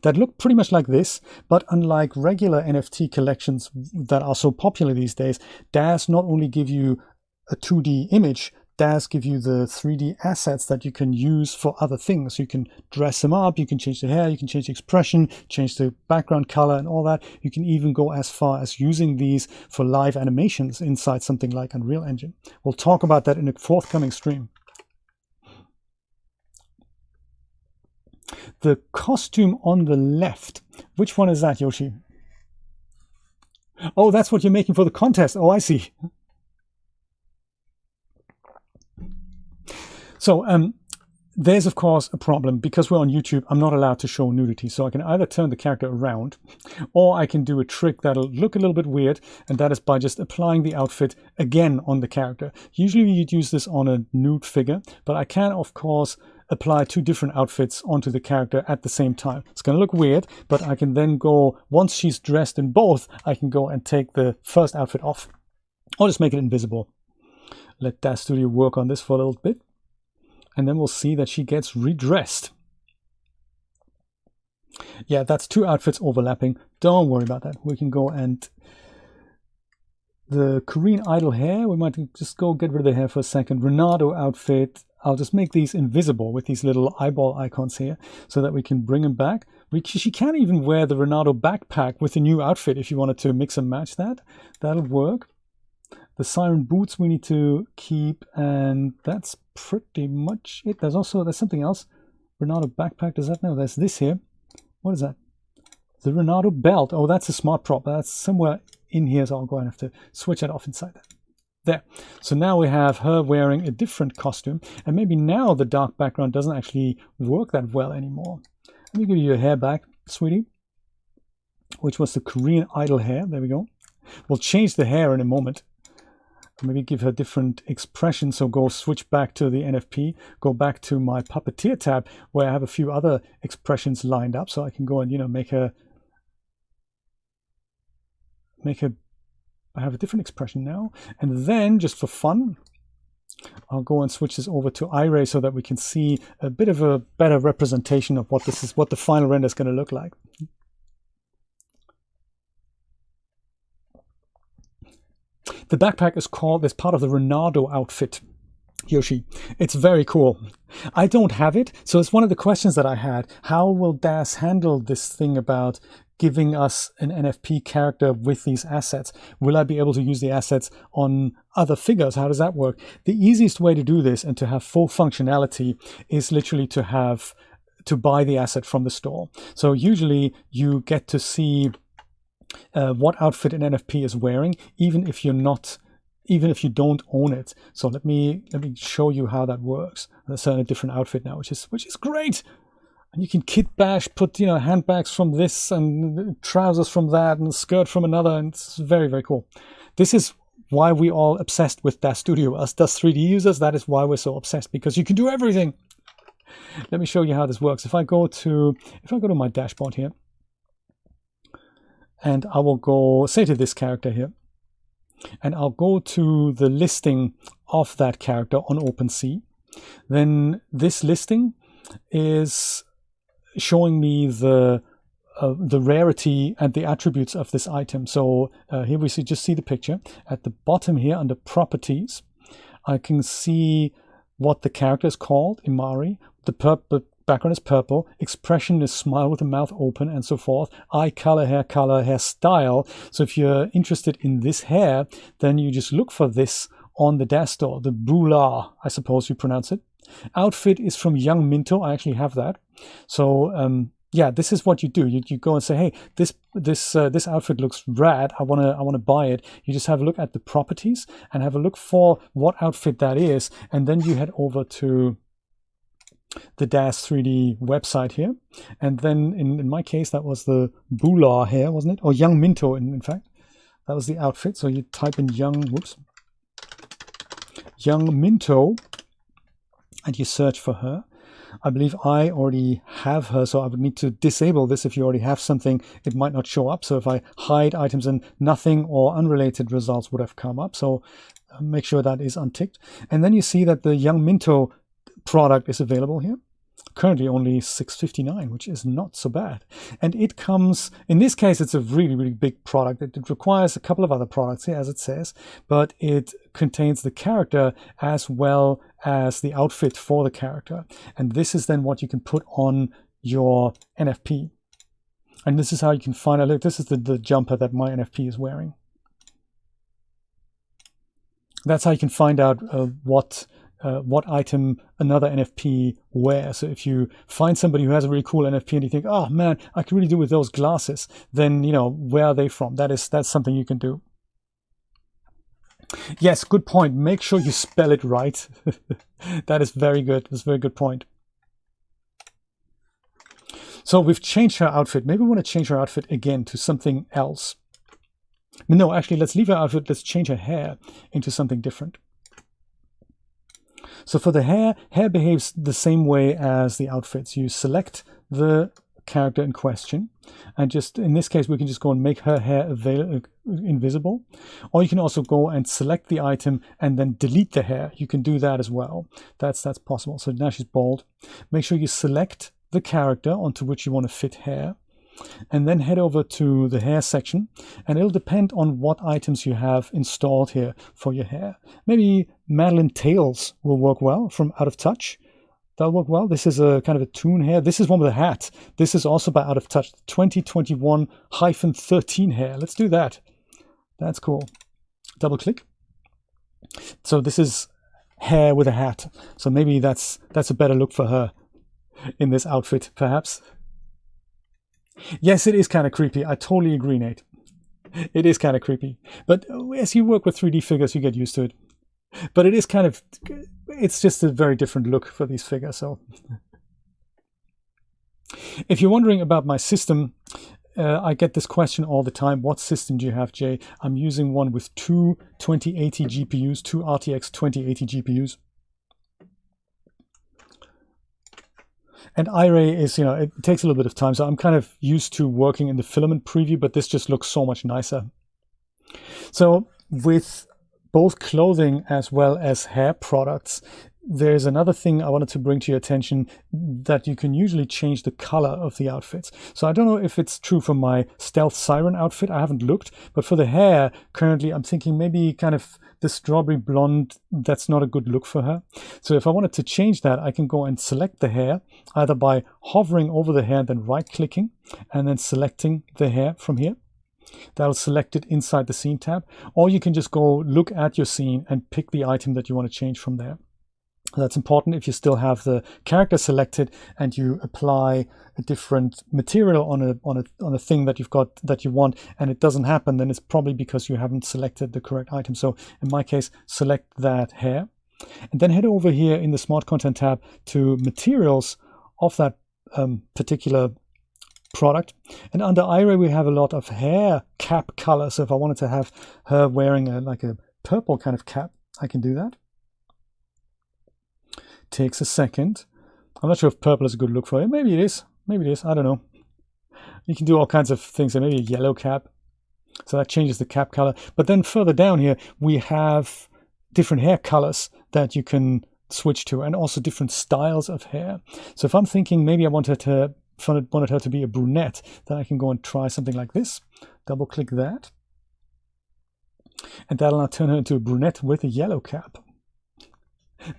that look pretty much like this, but unlike regular NFT collections that are so popular these days, Daz not only give you a 2D image, Daz give you the 3D assets that you can use for other things. You can dress them up, you can change the hair, you can change the expression, change the background color and all that. You can even go as far as using these for live animations inside something like Unreal Engine. We'll talk about that in a forthcoming stream. The costume on the left, which one is that, Yoshi? Oh, that's what you're making for the contest. Oh, I see. So there's, of course, a problem. Because we're on YouTube, I'm not allowed to show nudity. So I can either turn the character around, or I can do a trick that'll look a little bit weird, and that is by just applying the outfit again on the character. Usually you'd use this on a nude figure, but I can, of course, apply two different outfits onto the character at the same time. It's going to look weird, but I can then go, once she's dressed in both, I can go and take the first outfit off. Or just make it invisible. Let Daz Studio work on this for a little bit. And then we'll see that she gets redressed. Yeah, that's two outfits overlapping. Don't worry about that. We can go and... The Korean Idol hair, we might just go get rid of the hair for a second. Ronaldo outfit, I'll just make these invisible with these little eyeball icons here so that we can bring them back. She can't even wear the Ronaldo backpack with the new outfit if you wanted to mix and match that. That'll work. The siren boots we need to keep, and that's pretty much it. There's something else. Ronaldo backpack, does that? No, there's this here. What is that? The Ronaldo belt. Oh, that's a smart prop. That's somewhere in here, so I'll go and have to switch that off inside that. There. So now we have her wearing a different costume, and maybe now the dark background doesn't actually work that well anymore. Let me give you your hair back, sweetie, which was the Korean Idol hair. There we go. We'll change the hair in a moment. Maybe give her different expression. So go switch back to the NFP, go back to my Puppeteer tab where I have a few other expressions lined up, so I can go and, you know, make her I have a different expression now. And then, just for fun, I'll go and switch this over to Iray so that we can see a bit of a better representation of what the final render is going to look like. The backpack is called, as part of the Ronaldo outfit, Yoshi. It's very cool. I don't have it, so it's one of the questions that I had. How will Daz handle this thing about giving us an NFP character with these assets? Will I be able to use the assets on other figures? How does that work? The easiest way to do this and to have full functionality is literally to buy the asset from the store. So usually you get to see what outfit an NFP is wearing, even if you don't own it. So let me show you how that works. That's a different outfit now, which is great. And you can kit bash, put handbags from this and trousers from that and a skirt from another, and it's very, very cool. This is why we all obsessed with Daz Studio. Us Daz 3D users, that is why we're so obsessed, because you can do everything. Let me show you how this works. If I go to my dashboard here, and I will go, say, to this character here, and I'll go to the listing of that character on OpenSea. Then this listing is showing me the rarity and the attributes of this item. So here we just see the picture. At the bottom here under properties, I can see what the character is called, Imari. The background is purple, expression is smile with the mouth open, and so forth. Eye color, hair style. So if you're interested in this hair, then you just look for this on the Daz store, the Boulard, I suppose you pronounce it. Outfit is from Young Minto. I actually have that. So yeah, this is what you do. You go and say, hey, this outfit looks rad. I wanna buy it. You just have a look at the properties and have a look for what outfit that is, and then you head over to the Daz 3D website here. And then in my case, that was the Bula hair, wasn't it? Or Young Minto, in fact. That was the outfit. So you type in Young Minto, and you search for her. I believe I already have her, so I would need to disable this. If you already have something, it might not show up. So if I hide items, and nothing or unrelated results would have come up. So make sure that is unticked. And then you see that the Young Minto product is available here. Currently only $6.59, which is not so bad. And it comes, in this case, it's a really, really big product. It requires a couple of other products here, as it says, but it contains the character as well as the outfit for the character. And this is then what you can put on your NFP. And this is how you can find out, look, this is the jumper that my NFP is wearing. That's how you can find out what item another NFP wears. So if you find somebody who has a really cool NFP and you think, oh man, I could really do with those glasses, then, you know, where are they from? That's something you can do. Yes, good point. Make sure you spell it right. That is very good. That's a very good point. So we've changed her outfit. Maybe we want to change her outfit again to something else. No, actually, let's leave her outfit. Let's change her hair into something different. So for the hair behaves the same way as the outfits. You select the character in question, and just in this case, we can just go and make her hair invisible. Or you can also go and select the item and then delete the hair. You can do that as well. That's possible. So now she's bald. Make sure you select the character onto which you want to fit hair, and then head over to the hair section, and it'll depend on what items you have installed here for your hair. Maybe Madeline Tails will work well from Out of Touch. That'll work well. This is a kind of a toon hair. This is one with a hat. This is also by Out of Touch, 2021-13 hair. Let's do that. That's cool. Double click. So this is hair with a hat. So maybe that's a better look for her in this outfit, perhaps. Yes, it is kind of creepy. I totally agree, Nate. It is kind of creepy. But as you work with 3D figures, you get used to it. But it is kind of, it's just a very different look for these figures. So if you're wondering about my system, I get this question all the time. What system do you have, Jay? I'm using one with two 2080 GPUs, two RTX 2080 GPUs. And Iray is, you know, it takes a little bit of time. So I'm kind of used to working in the filament preview, but this just looks so much nicer. So with both clothing as well as hair products, there's another thing I wanted to bring to your attention, that you can usually change the color of the outfits. So I don't know if it's true for my Stealth Siren outfit. I haven't looked, but for the hair, currently I'm thinking maybe kind of the strawberry blonde, that's not a good look for her. So if I wanted to change that, I can go and select the hair, either by hovering over the hair, then right-clicking, and then selecting the hair from here. That'll select it inside the scene tab. Or you can just go look at your scene and pick the item that you want to change from there. That's important if you still have the character selected and you apply a different material on a thing that you've got that you want, and it doesn't happen, then it's probably because you haven't selected the correct item. So in my case, select that hair, and then head over here in the Smart Content tab to materials of that particular product. And under Iray, we have a lot of hair cap color. So if I wanted to have her wearing like a purple kind of cap, I can do that. Takes a second. I'm not sure if purple is a good look for it. Maybe it is. Maybe it is. I don't know. You can do all kinds of things. So maybe a yellow cap. So that changes the cap color. But then further down here, we have different hair colors that you can switch to, and also different styles of hair. So if I'm thinking maybe I wanted her to be a brunette, then I can go and try something like this. Double click that. And that'll now turn her into a brunette with a yellow cap.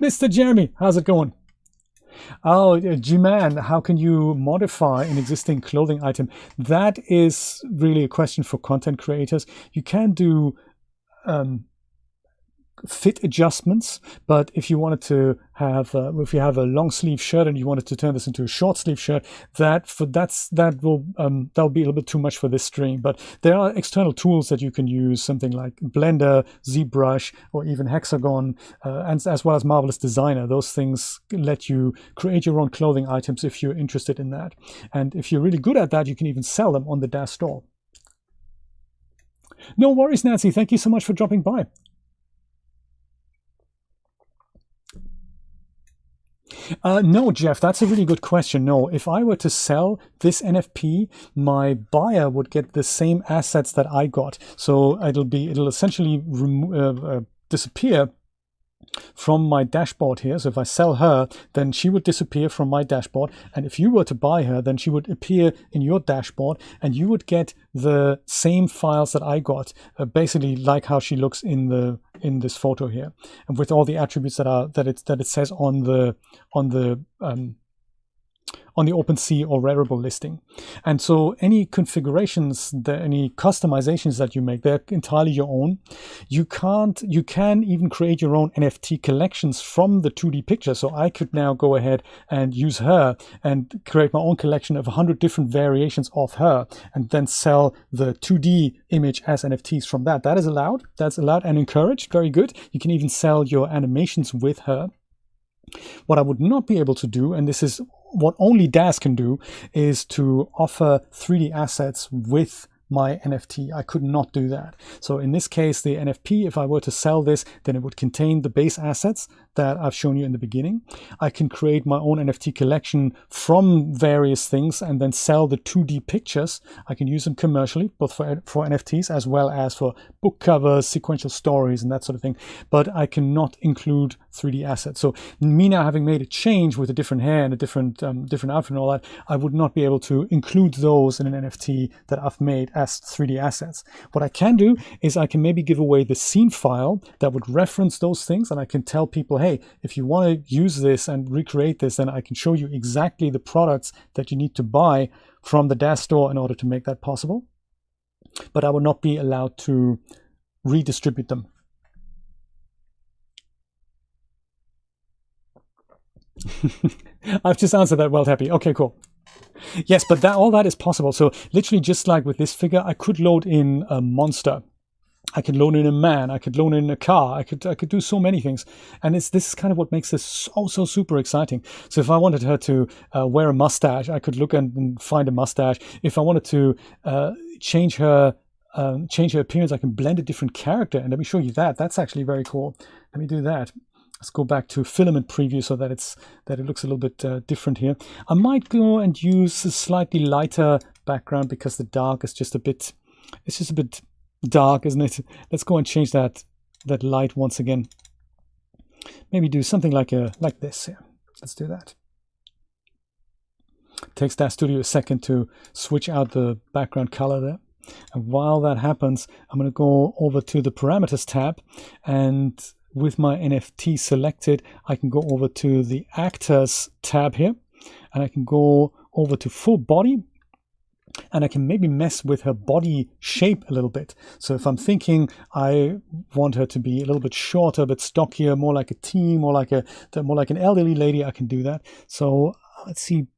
Mr. Jeremy, how's it going? Oh, G-Man, how can you modify an existing clothing item? That is really a question for content creators. You can do fit adjustments. But if you wanted to have, if you have a long sleeve shirt and you wanted to turn this into a short sleeve shirt, that'll be a little bit too much for this stream. But there are external tools that you can use, something like Blender, ZBrush, or even Hexagon, and as well as Marvelous Designer. Those things let you create your own clothing items if you're interested in that. And if you're really good at that, you can even sell them on the Daz store. No worries, Nancy. Thank you so much for dropping by. No, Jeff, that's a really good question. No, if I were to sell this NFP, my buyer would get the same assets that I got. So it'll essentially disappear from my dashboard here. So if I sell her, then she would disappear from my dashboard. And if you were to buy her, then she would appear in your dashboard and you would get the same files that I got, basically like how she looks in this photo here, and with all the attributes that it says on the OpenSea or Rarible listing. And so any configurations, any customizations that you make, they're entirely your own. You can even create your own NFT collections from the 2D picture. So I could now go ahead and use her and create my own collection of 100 different variations of her and then sell the 2D image as NFTs from that. That is allowed. That's allowed and encouraged. Very good. You can even sell your animations with her. What I would not be able to do, and this is what only Daz can do, is to offer 3D assets with my NFT. I could not do that. So in this case, the NFP, if I were to sell this, then it would contain the base assets that I've shown you in the beginning. I can create my own NFT collection from various things and then sell the 2D pictures. I can use them commercially, both for NFTs as well as for book covers, sequential stories, and that sort of thing. But I cannot include 3D assets. So me now having made a change with a different hair and a different outfit and all that, I would not be able to include those in an NFT that I've made as 3D assets. What I can do is I can maybe give away the scene file that would reference those things, and I can tell people, hey, if you want to use this and recreate this, then I can show you exactly the products that you need to buy from the Daz store in order to make that possible. But I will not be allowed to redistribute them. I've just answered that, well, happy. Okay, cool. Yes, but all that is possible. So literally just like with this figure, I could load in a monster. I could load in a man. I could load in a car. I could do so many things. And this is kind of what makes this so super exciting. So if I wanted her to wear a mustache, I could look and find a mustache. If I wanted to change her appearance, I can blend a different character. And let me show you that. That's actually very cool. Let me do that. Let's go back to filament preview so that it looks a little bit different here. I might go and use a slightly lighter background because the dark is just a bit dark, isn't it? Let's go and change that light once again. Maybe do something like this here. Let's do that. It takes Daz Studio a second to switch out the background color there. And while that happens, I'm going to go over to the parameters tab, and with my NFT selected, I can go over to the actors tab here, and I can go over to full body, and I can maybe mess with her body shape a little bit. So if I'm thinking I want her to be a little bit shorter, but stockier, more like a teen, more like an elderly lady, I can do that. So let's see,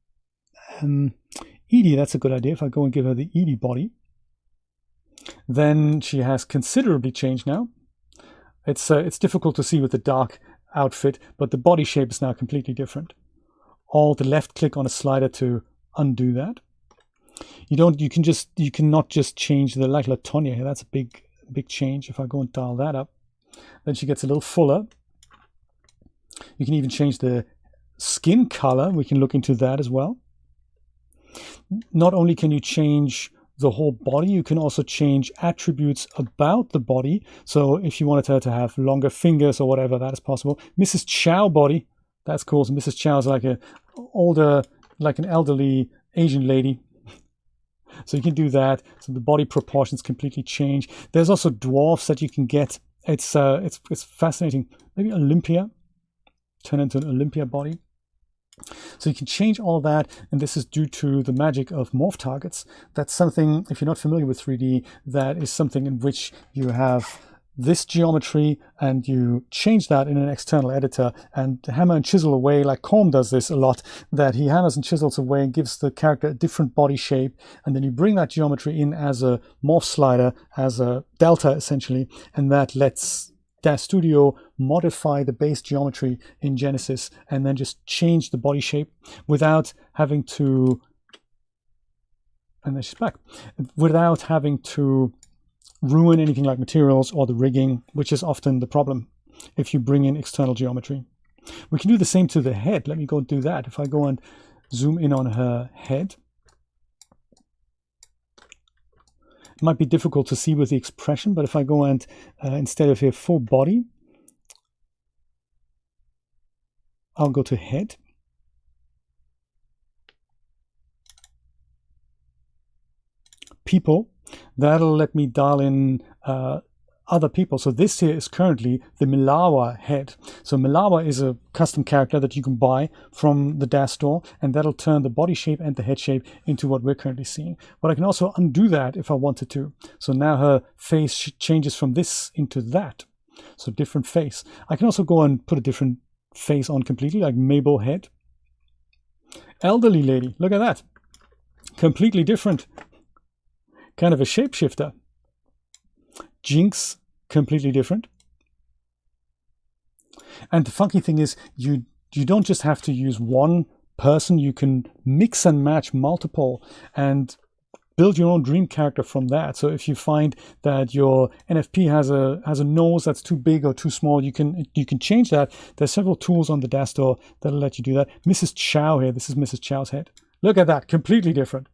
Edie, that's a good idea. If I go and give her the Edie body, then she has considerably changed now. It's difficult to see with the dark outfit, but the body shape is now completely different. Alt left click on a slider to undo that. You cannot just change the, like Latonia here. That's a big change. If I go and dial that up, then she gets a little fuller. You can even change the skin color. We can look into that as well. Not only can you change the whole body, you can also change attributes about the body. So if you wanted her to have longer fingers or whatever, that is possible. Mrs. Chow body, that's cool. So Mrs. Chow is like an elderly Asian lady. So you can do that. So the body proportions completely change. There's also dwarfs that you can get. It's fascinating. Maybe Olympia, turn into an Olympia body. So you can change all that, and this is due to the magic of morph targets. That's something, if you're not familiar with 3D, that is something in which you have this geometry and you change that in an external editor and hammer and chisel away, like Corm does this a lot, that he hammers and chisels away and gives the character a different body shape, and then you bring that geometry in as a morph slider, as a delta essentially, and that lets Daz Studio modify the base geometry in Genesis and then just change the body shape without having to, and then she's back, without having to ruin anything like materials or the rigging, which is often the problem if you bring in external geometry. We can do the same to the head. Let me go and do that. If I go and zoom in on her head, it might be difficult to see with the expression, but if I go and instead of here full body, I'll go to head. People, that'll let me dial in other people. So this here is currently the Milawa head. So Milawa is a custom character that you can buy from the Daz store, and that'll turn the body shape and the head shape into what we're currently seeing. But I can also undo that if I wanted to. So now her face changes from this into that. So different face. I can also go and put a different face on completely, like Mabel head. Elderly lady, look at that. Completely different. Kind of a shapeshifter. Jinx, completely different. And the funky thing is, you don't just have to use one person, you can mix and match multiple and build your own dream character from that. So if you find that your NFP has a nose that's too big or too small, you can change that. There's several tools on the Daz store that'll let you do that. Mrs. Chow here, this is Mrs. Chow's head. Look at that, completely different.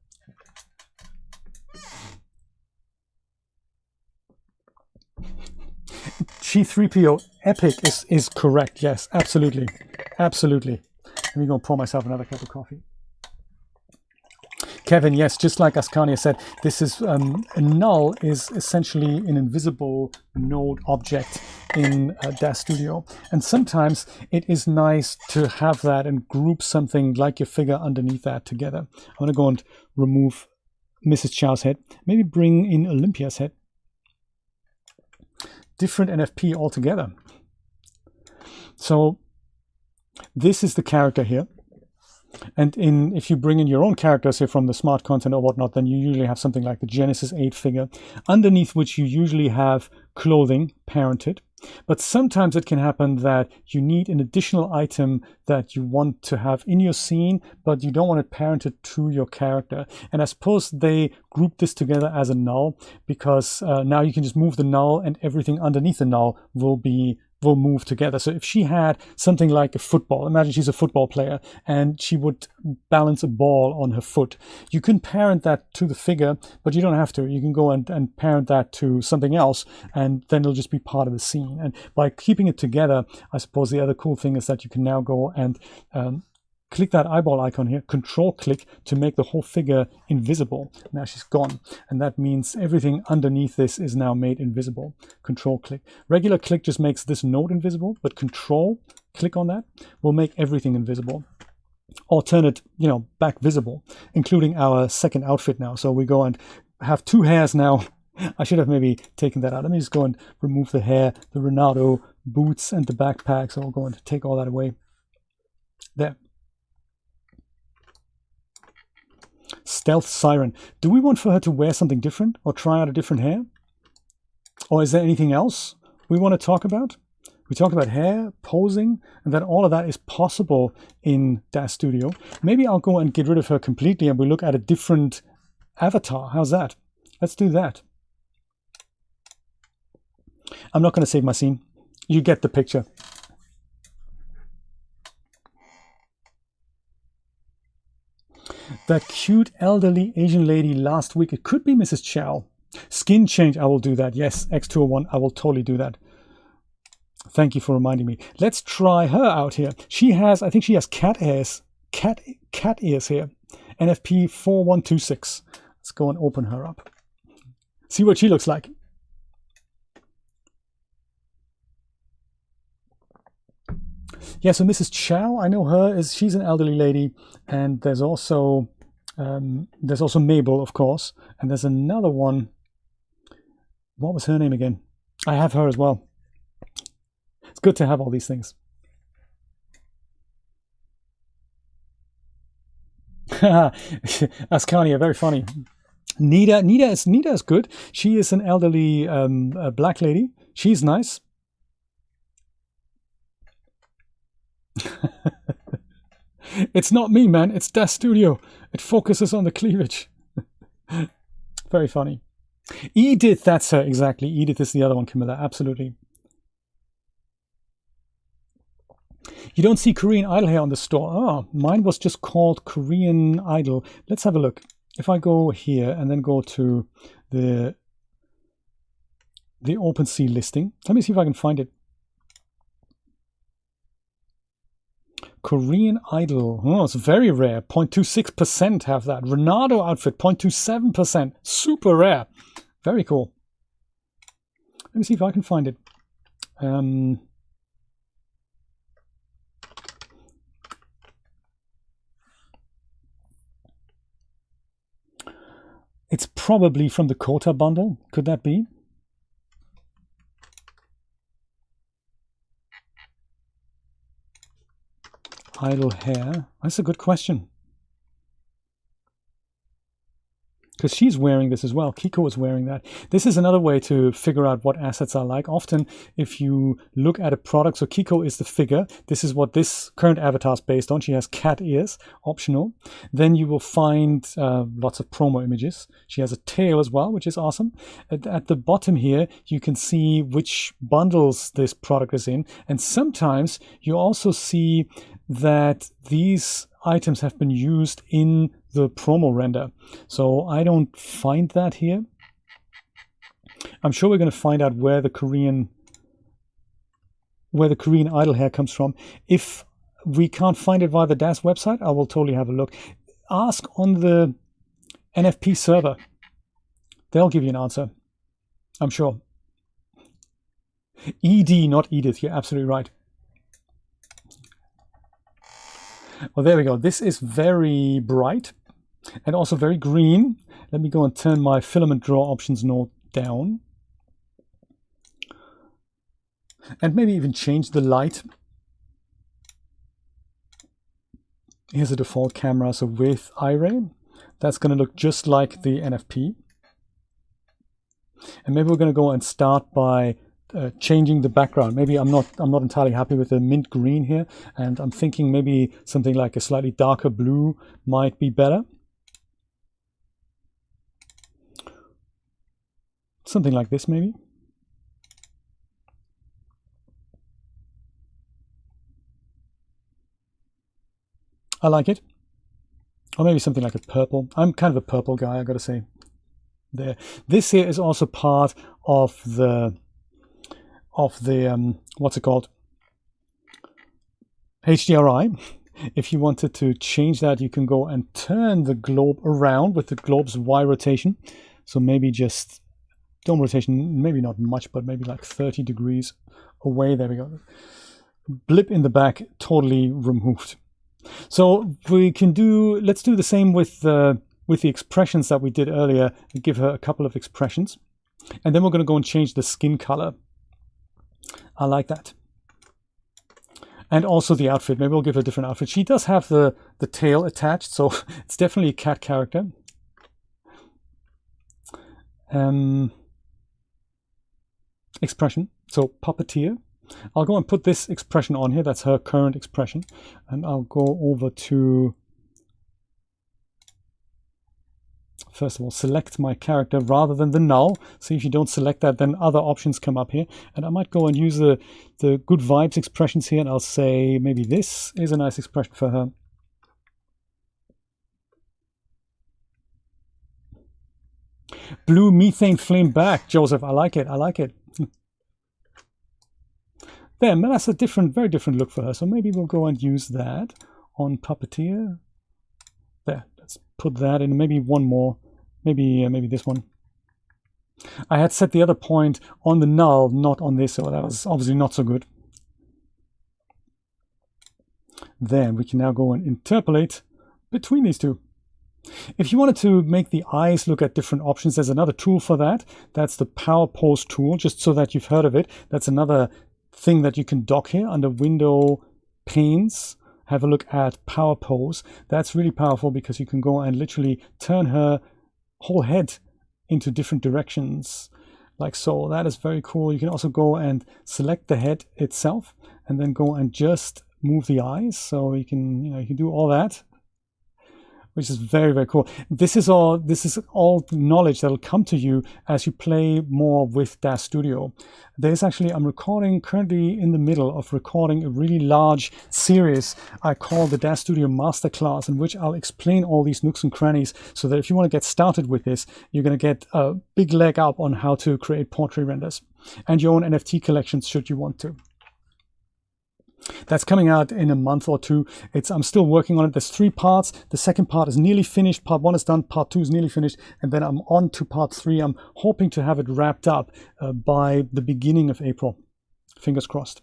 C3PO Epic is correct. Yes, absolutely. Absolutely. Let me go and pour myself another cup of coffee. Kevin, yes, just like Ascania said, this is a null is essentially an invisible node object in Daz Studio. And sometimes it is nice to have that and group something like your figure underneath that together. I'm going to go and remove Mrs. Chow's head. Maybe bring in Olympia's head. Different NFP altogether. So this is the character here. And if you bring in your own characters here from the smart content or whatnot, then you usually have something like the Genesis 8 figure, underneath which you usually have clothing parented. But sometimes it can happen that you need an additional item that you want to have in your scene, but you don't want it parented to your character. And I suppose they group this together as a null because now you can just move the null and everything underneath the null will move together. So if she had something like a football, imagine she's a football player and she would balance a ball on her foot. You can parent that to the figure, but you don't have to. You can go and parent that to something else, and then it'll just be part of the scene. And by keeping it together, I suppose the other cool thing is that you can now go and click that eyeball icon here, control click to make the whole figure invisible. Now she's gone. And that means everything underneath this is now made invisible. Control click. Regular click just makes this node invisible, but control click on that will make everything invisible. Or turn it, back visible, including our second outfit now. So we go and have two hairs now. I should have maybe taken that out. Let me just go and remove the hair, the Ronaldo boots and the backpack. So I'll go and take all that away. There. Stealth Siren. Do we want for her to wear something different or try out a different hair? Or is there anything else we want to talk about? We talk about hair, posing, and that all of that is possible in Daz Studio. Maybe I'll go and get rid of her completely and we look at a different avatar. How's that? Let's do that. I'm not going to save my scene. You get the picture. That cute elderly Asian lady last week, it could be Mrs. Chow. Skin change, I will do that. Yes, X201, I will totally do that. Thank you for reminding me. Let's try her out here. She has, I think she has cat ears. Cat ears here. NFP 4126. Let's go and open her up. See what she looks like. Yeah, so Mrs. Chow, I know her, she's an elderly lady, and there's also Mabel, of course, and there's another one. What was her name again? I have her as well. It's good to have all these things. Ascania, very funny. Nida is good. She is an elderly black lady. She's nice. It's not me, man. It's Daz Studio. It focuses on the cleavage. Very funny. Edith, that's her, exactly. Edith is the other one, Camilla, absolutely. You don't see Korean Idol here on the store. Oh, mine was just called Korean Idol. Let's have a look. If I go here and then go to the OpenSea listing, let me see if I can find it. Korean Idol. Oh, it's very rare. 0.26% have that. Ronaldo outfit, 0.27%. Super rare. Very cool. Let me see if I can find it. It's probably from the quota bundle. Could that be? Idle hair. That's a good question. Because she's wearing this as well. Kiko is wearing that. This is another way to figure out what assets are like. Often, if you look at a product, so Kiko is the figure. This is what this current avatar is based on. She has cat ears, optional. Then you will find lots of promo images. She has a tail as well, which is awesome. At the bottom here, you can see which bundles this product is in. And sometimes you also see that these items have been used in the promo render. So I don't find that here. I'm sure we're going to find out where the Korean idol hair comes from. If we can't find it via the Daz website, I will totally have a look. Ask on the NFP server. They'll give you an answer, I'm sure. ED, not Edith. You're absolutely right. Well, there we go. This is very bright and also very green. Let me go and turn my filament draw options node down. And maybe even change the light. Here's a default camera, so with Iray. That's going to look just like the NFP. And maybe we're going to go and start by changing the background. Maybe I'm not entirely happy with the mint green here, and I'm thinking maybe something like a slightly darker blue might be better. Something like this maybe. I like it. Or maybe something like a purple. I'm kind of a purple guy, I gotta say. There. This here is also part of the what's it called? HDRI. If you wanted to change that, you can go and turn the globe around with the globe's Y rotation. So maybe just dome rotation, maybe not much, but maybe like 30 degrees away. There we go. Blip in the back, totally removed. So we can do, let's do the same with the expressions that we did earlier and give her a couple of expressions. And then we're going to go and change the skin color. I like that. And also the outfit. Maybe we'll give her a different outfit. She does have the tail attached, so it's definitely a cat character. Expression. So puppeteer. I'll go and put this expression on here. That's her current expression. And I'll go over to, first of all, select my character rather than the null. See, if you don't select that, then other options come up here. And I might go and use the good vibes expressions here, and I'll say maybe this is a nice expression for her. Blue methane flame back, Joseph. I like it. I like it. There, that's a different, very different look for her. So maybe we'll go and use that on puppeteer. There, let's put that in. Maybe one more. Maybe this one. I had set the other point on the null, not on this, so that was obviously not so good. Then we can now go and interpolate between these two. If you wanted to make the eyes look at different options, there's another tool for that. That's the Power Pose tool, just so that you've heard of it. That's another thing that you can dock here under Window Panes. Have a look at Power Pose. That's really powerful because you can go and literally turn her whole head into different directions, like so. That is very cool. You can also go and select the head itself and then go and just move the eyes. So you can, you can do all that, which is very, very cool. This is all knowledge that'll come to you as you play more with Daz Studio. There's actually, I'm currently in the middle of recording a really large series I call the Daz Studio Masterclass, in which I'll explain all these nooks and crannies, so that if you want to get started with this, you're going to get a big leg up on how to create portrait renders and your own NFT collections should you want to. That's coming out in a month or two. I'm still working on it. There's 3 parts. The second part is nearly finished. Part 1 is done. Part 2 is nearly finished. And then I'm on to part 3. I'm hoping to have it wrapped up by the beginning of April. Fingers crossed.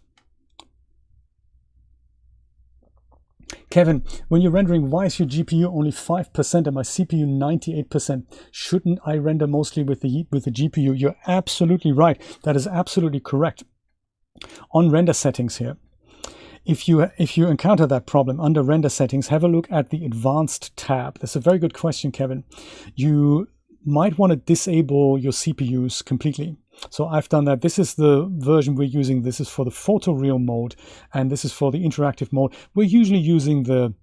Kevin, when you're rendering, why is your GPU only 5% and my CPU 98%? Shouldn't I render mostly with the GPU? You're absolutely right. That is absolutely correct. On render settings here, if you encounter that problem under render settings, have a look at the advanced tab. That's a very good question, Kevin. You might want to disable your CPUs completely. So I've done that. This is the version we're using. This is for the photoreal mode, and this is for the interactive mode. We're usually using the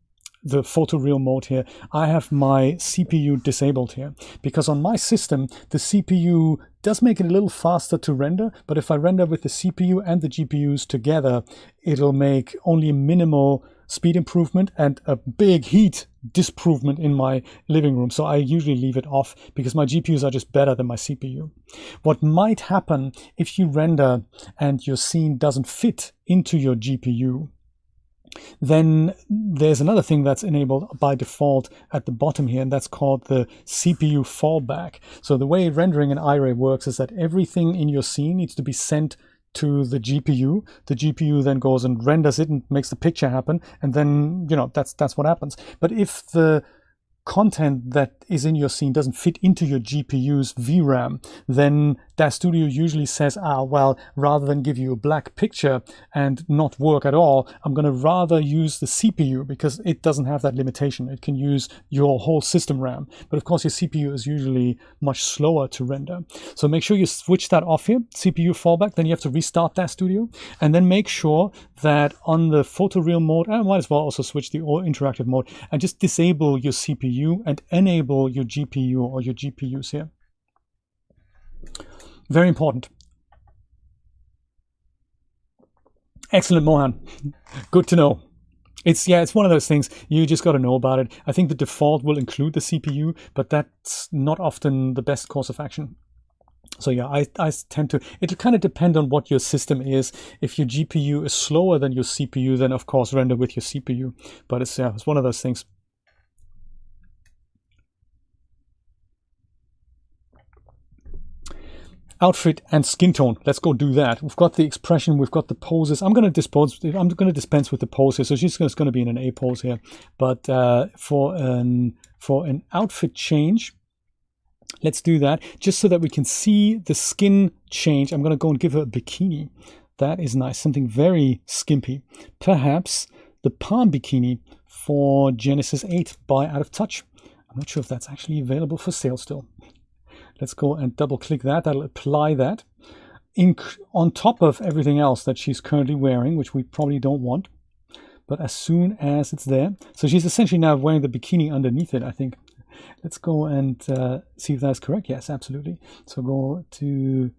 photoreal mode here. I have my CPU disabled here because on my system, the CPU does make it a little faster to render, but if I render with the CPU and the GPUs together, it'll make only a minimal speed improvement and a big heat disprovement in my living room. So I usually leave it off because my GPUs are just better than my CPU. What might happen if you render and your scene doesn't fit into your GPU, then there's another thing that's enabled by default at the bottom here, and that's called the CPU fallback. So the way rendering in Iray works is that everything in your scene needs to be sent to the GPU. The GPU then goes and renders it and makes the picture happen, and then that's what happens. But if the content that is in your scene doesn't fit into your GPU's VRAM, then Daz Studio usually says, well, rather than give you a black picture and not work at all, I'm going to rather use the CPU because it doesn't have that limitation. It can use your whole system RAM. But of course, your CPU is usually much slower to render. So make sure you switch that off here, CPU fallback. Then you have to restart Daz Studio, and then make sure that on the photoreal mode, I might as well also switch the interactive mode and just disable your CPU and enable your GPU or your GPUs here. Very important. Excellent, Mohan. Good to know. It's one of those things, you just got to know about it. I think the default will include the CPU, but that's not often the best course of action. So yeah, I tend to, it'll kind of depend on what your system is. If your GPU is slower than your CPU, then of course render with your CPU. But it's one of those things. Outfit and skin tone. Let's go do that. We've got the expression, we've got the poses. I'm going to dispense with the pose here, so she's just going to be in an A pose here. But for an outfit change, let's do that just so that we can see the skin change. I'm going to go and give her a bikini. That is nice, something very skimpy. Perhaps the palm bikini for Genesis 8 by Out of Touch. I'm not sure if that's actually available for sale still. Let's go and double click that. That'll apply that on top of everything else that she's currently wearing, which we probably don't want. But as soon as it's there, so she's essentially now wearing the bikini underneath it, I think. Let's go and see if that's correct. Yes, absolutely. So go to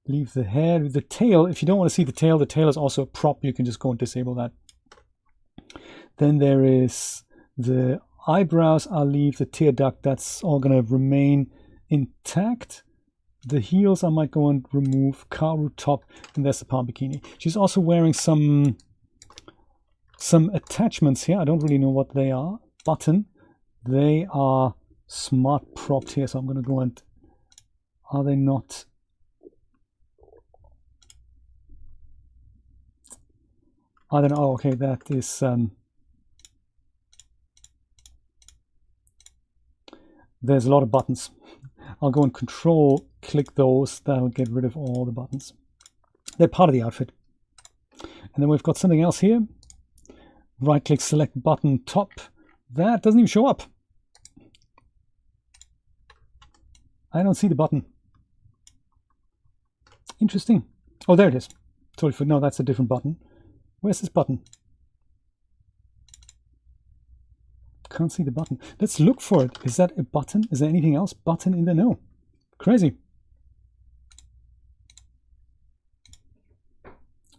leave the hair, the tail. If you don't want to see the tail is also a prop. You can just go and disable that. Then there is the eyebrows. I'll leave the tear duct. That's all going to remain intact. The heels I might go and remove. Karu top, and there's the palm bikini. She's also wearing some attachments here. I don't really know what they are. Button. They are smart propped here, so I'm going to go and, are they not? I don't know. Oh, okay, that is there's a lot of buttons. I'll go and control click those. That'll get rid of all the buttons. They're part of the outfit. And then we've got something else here. Right click, select button top. That doesn't even show up. I don't see the button. Interesting. Oh, there it is. Totally. No, that's a different button. Where's this button? Can't see the button. Let's look for it. Is that a button? Is there anything else? Button in there? No. Crazy.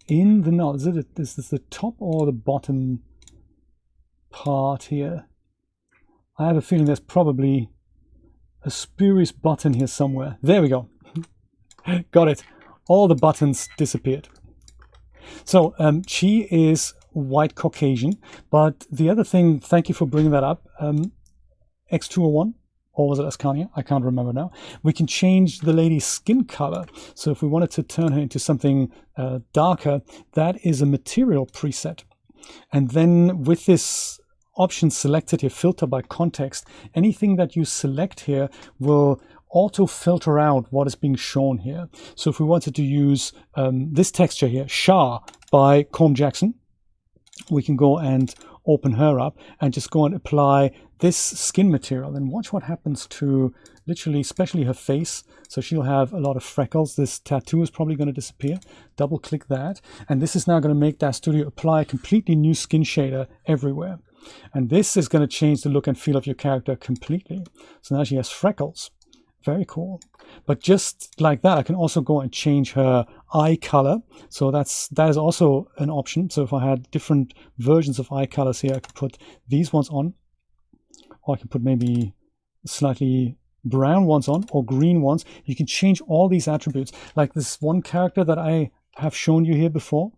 In the no, is this the top or the bottom part here? I have a feeling there's probably a spurious button here somewhere. There we go. Got it. All the buttons disappeared. So she is white Caucasian, but the other thing, thank you for bringing that up, X201, or was it Ascania? I can't remember now. We can change the lady's skin color. So if we wanted to turn her into something darker, that is a material preset. And then with this option selected here, filter by context, anything that you select here will auto filter out what is being shown here. So if we wanted to use this texture here, Shah by Combe Jackson, we can go and open her up and just go and apply this skin material and watch what happens to literally, especially her face. So she'll have a lot of freckles. This tattoo is probably going to disappear. Double click that. And this is now going to make Daz Studio apply a completely new skin shader everywhere. And this is going to change the look and feel of your character completely. So now she has freckles. Very cool. But just like that, I can also go and change her eye color. So that is also an option. So if I had different versions of eye colors here, I could put these ones on, or I can put maybe slightly brown ones on or green ones. You can change all these attributes. Like this one character that I have shown you here before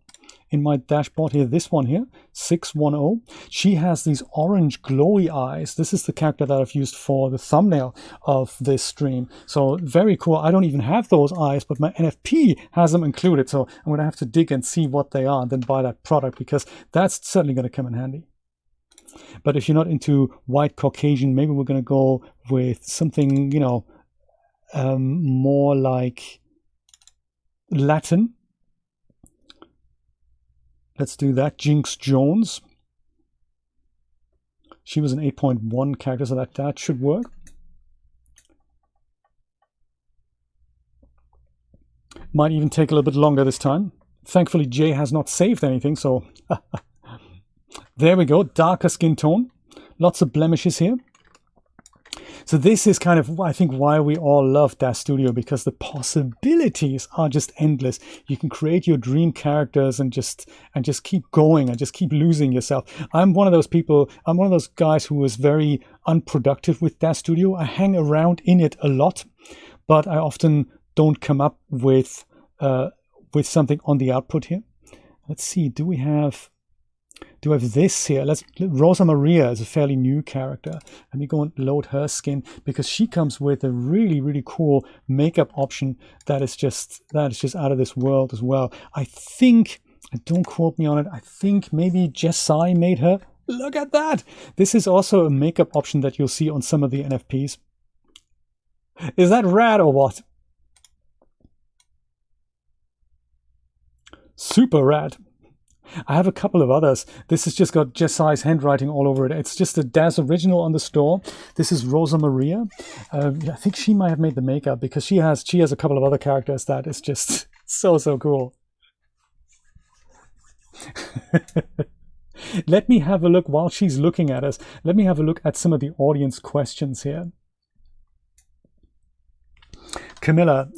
in my dashboard here, this one here, 610, she has these orange glowy eyes. This is the character that I've used for the thumbnail of this stream. So very cool. I don't even have those eyes, but my NFP has them included. So I'm going to have to dig and see what they are and then buy that product, because that's certainly going to come in handy. But if you're not into white Caucasian, maybe we're going to go with something, you know, more like Latin. Let's do that. Jinx Jones. She was an 8.1 character, so that should work. Might even take a little bit longer this time. Thankfully, Jay has not saved anything, so there we go. Darker skin tone. Lots of blemishes here. So this is kind of, I think, why we all love Daz Studio, because the possibilities are just endless. You can create your dream characters and just keep going and just keep losing yourself. I'm one of those people, I'm one of those guys who is very unproductive with Daz Studio. I hang around in it a lot, but I often don't come up with something on the output here. Let's see, do we have this here? Rosa Maria is a fairly new character. Let me go and load her skin, because she comes with a really, really cool makeup option that is just out of this world as well. I think, and don't quote me on it, I think maybe Jessai made her. Look at that! This is also a makeup option that you'll see on some of the NFPs. Is that rad or what? Super rad. I have a couple of others. This has just got Jessai's handwriting all over it. It's just a Daz original on the store. This is Rosa Maria. I think she might have made the makeup, because she has a couple of other characters that is just so cool. Let me have a look while she's looking at us. Let me have a look at some of the audience questions here. Camilla,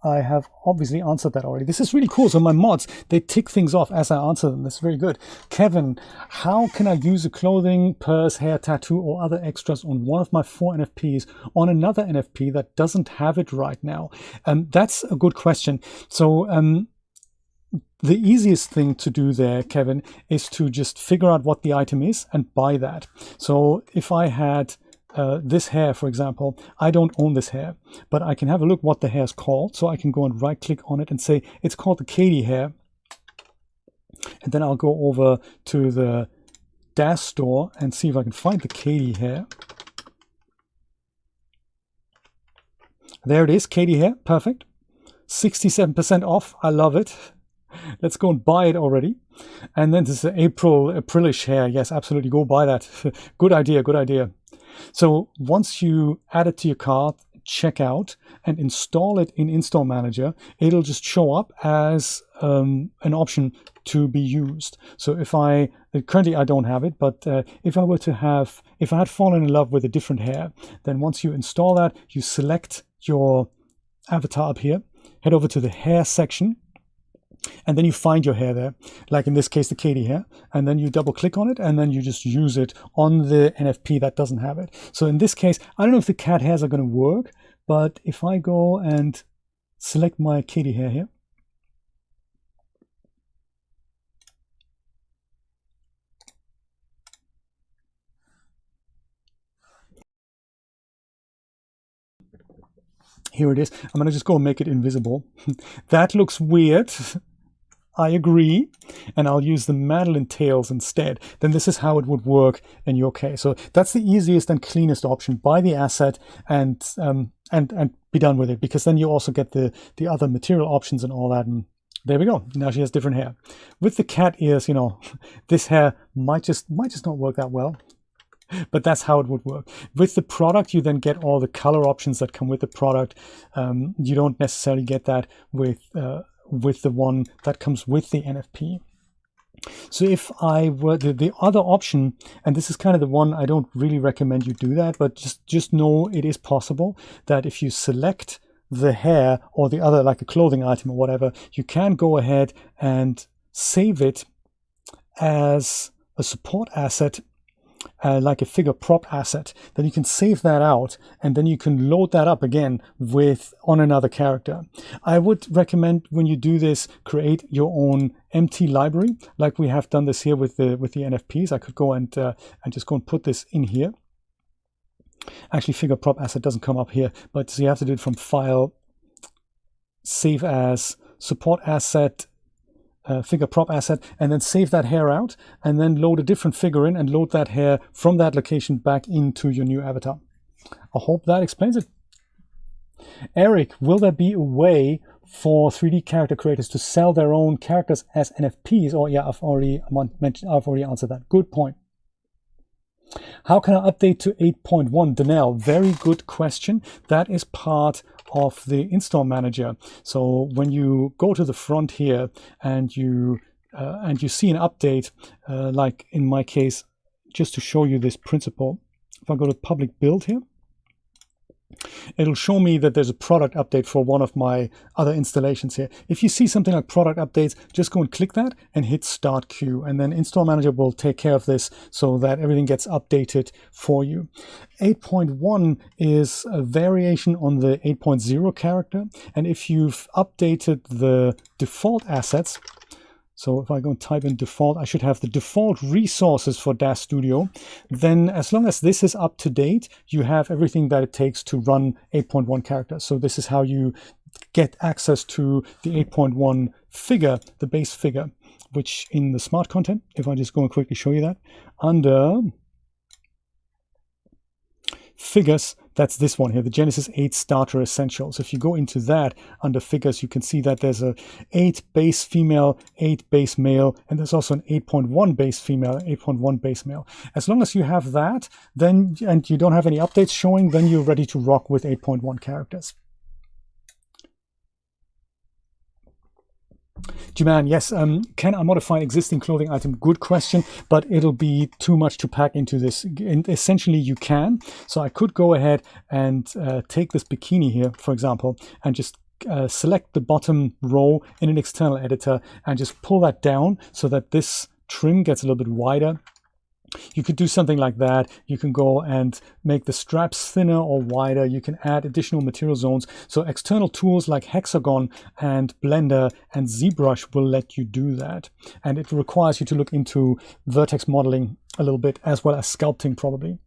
I have obviously answered that already. This is really cool. So my mods, they tick things off as I answer them. That's very good. Kevin, how can I use a clothing, purse, hair, tattoo, or other extras on one of my 4 NFPs on another NFP that doesn't have it right now? That's a good question. So the easiest thing to do there, Kevin, is to just figure out what the item is and buy that. So if I had this hair, for example, I don't own this hair, but I can have a look what the hair is called. So I can go and right click on it and say it's called the Katie hair. And then I'll go over to the Daz store and see if I can find the Katie hair. There it is, Katie Hair, perfect. 67% off, I love it. Let's go and buy it already. And then this is Aprilish hair. Yes, absolutely, go buy that. Good idea, good idea. So once you add it to your cart, check out and install it in Install Manager, it'll just show up as an option to be used. So if currently I don't have it, but if I had fallen in love with a different hair, then once you install that, you select your avatar up here, head over to the hair section, and then you find your hair there, like in this case the Katie hair, and then you double click on it, and then you just use it on the NFP that doesn't have it. So in this case, I don't know if the cat hairs are going to work, but if I go and select my Katie hair here, here it is. I'm going to just go and make it invisible. That looks weird. I agree, and I'll use the Madeline tails instead. Then this is how it would work in your case. So that's the easiest and cleanest option. Buy the asset and be done with it, because then you also get the other material options and all that. And there we go. Now she has different hair. With the cat ears, you know, this hair might just not work that well. But that's how it would work. With the product, you then get all the color options that come with the product. You don't necessarily get that with the one that comes with the NFP. So if I were the other option, and this is kind of the one I don't really recommend you do that, but just know it is possible that if you select the hair or the other, like a clothing item or whatever, you can go ahead and save it as a support asset, like a figure prop asset. Then you can save that out, and then you can load that up again on another character. I would recommend, when you do this, create your own empty library, like we have done this here with the NFPs. I could go and just go and put this in here. Actually, figure prop asset doesn't come up here, but so you have to do it from File, Save As, Support Asset, figure prop asset, and then save that hair out, and then load a different figure in and load that hair from that location back into your new avatar. I hope that explains it. Eric, will there be a way for 3D character creators to sell their own characters as NFPs? Oh yeah, I've already answered that. Good point. How can I update to 8.1? Danelle, very good question. That is part of the Install Manager. So when you go to the front here and you see an update, like in my case, just to show you this principle, if I go to public build here, it'll show me that there's a product update for one of my other installations here. If you see something like product updates, just go and click that and hit start queue, and then Install Manager will take care of this so that everything gets updated for you. 8.1 is a variation on the 8.0 character, and if you've updated the default assets, so if I go and type in default, I should have the default resources for Daz Studio. Then as long as this is up to date, you have everything that it takes to run 8.1 characters. So this is how you get access to the 8.1 figure, the base figure, which in the smart content, if I just go and quickly show you that, under figures, that's this one here, the Genesis 8 Starter Essentials. If you go into that under figures, you can see that there's a 8 base female, 8 base male, and there's also an 8.1 base female, 8.1 base male. As long as you have that, then, and you don't have any updates showing, then you're ready to rock with 8.1 characters. Juman, yes, can I modify an existing clothing item? Good question, but it'll be too much to pack into this. And essentially, you can. So I could go ahead and take this bikini here, for example, and just select the bottom row in an external editor and just pull that down so that this trim gets a little bit wider. You could do something like that. You can go and make the straps thinner or wider. You can add additional material zones. So external tools like Hexagon and Blender and ZBrush will let you do that. And it requires you to look into vertex modeling a little bit, as well as sculpting probably.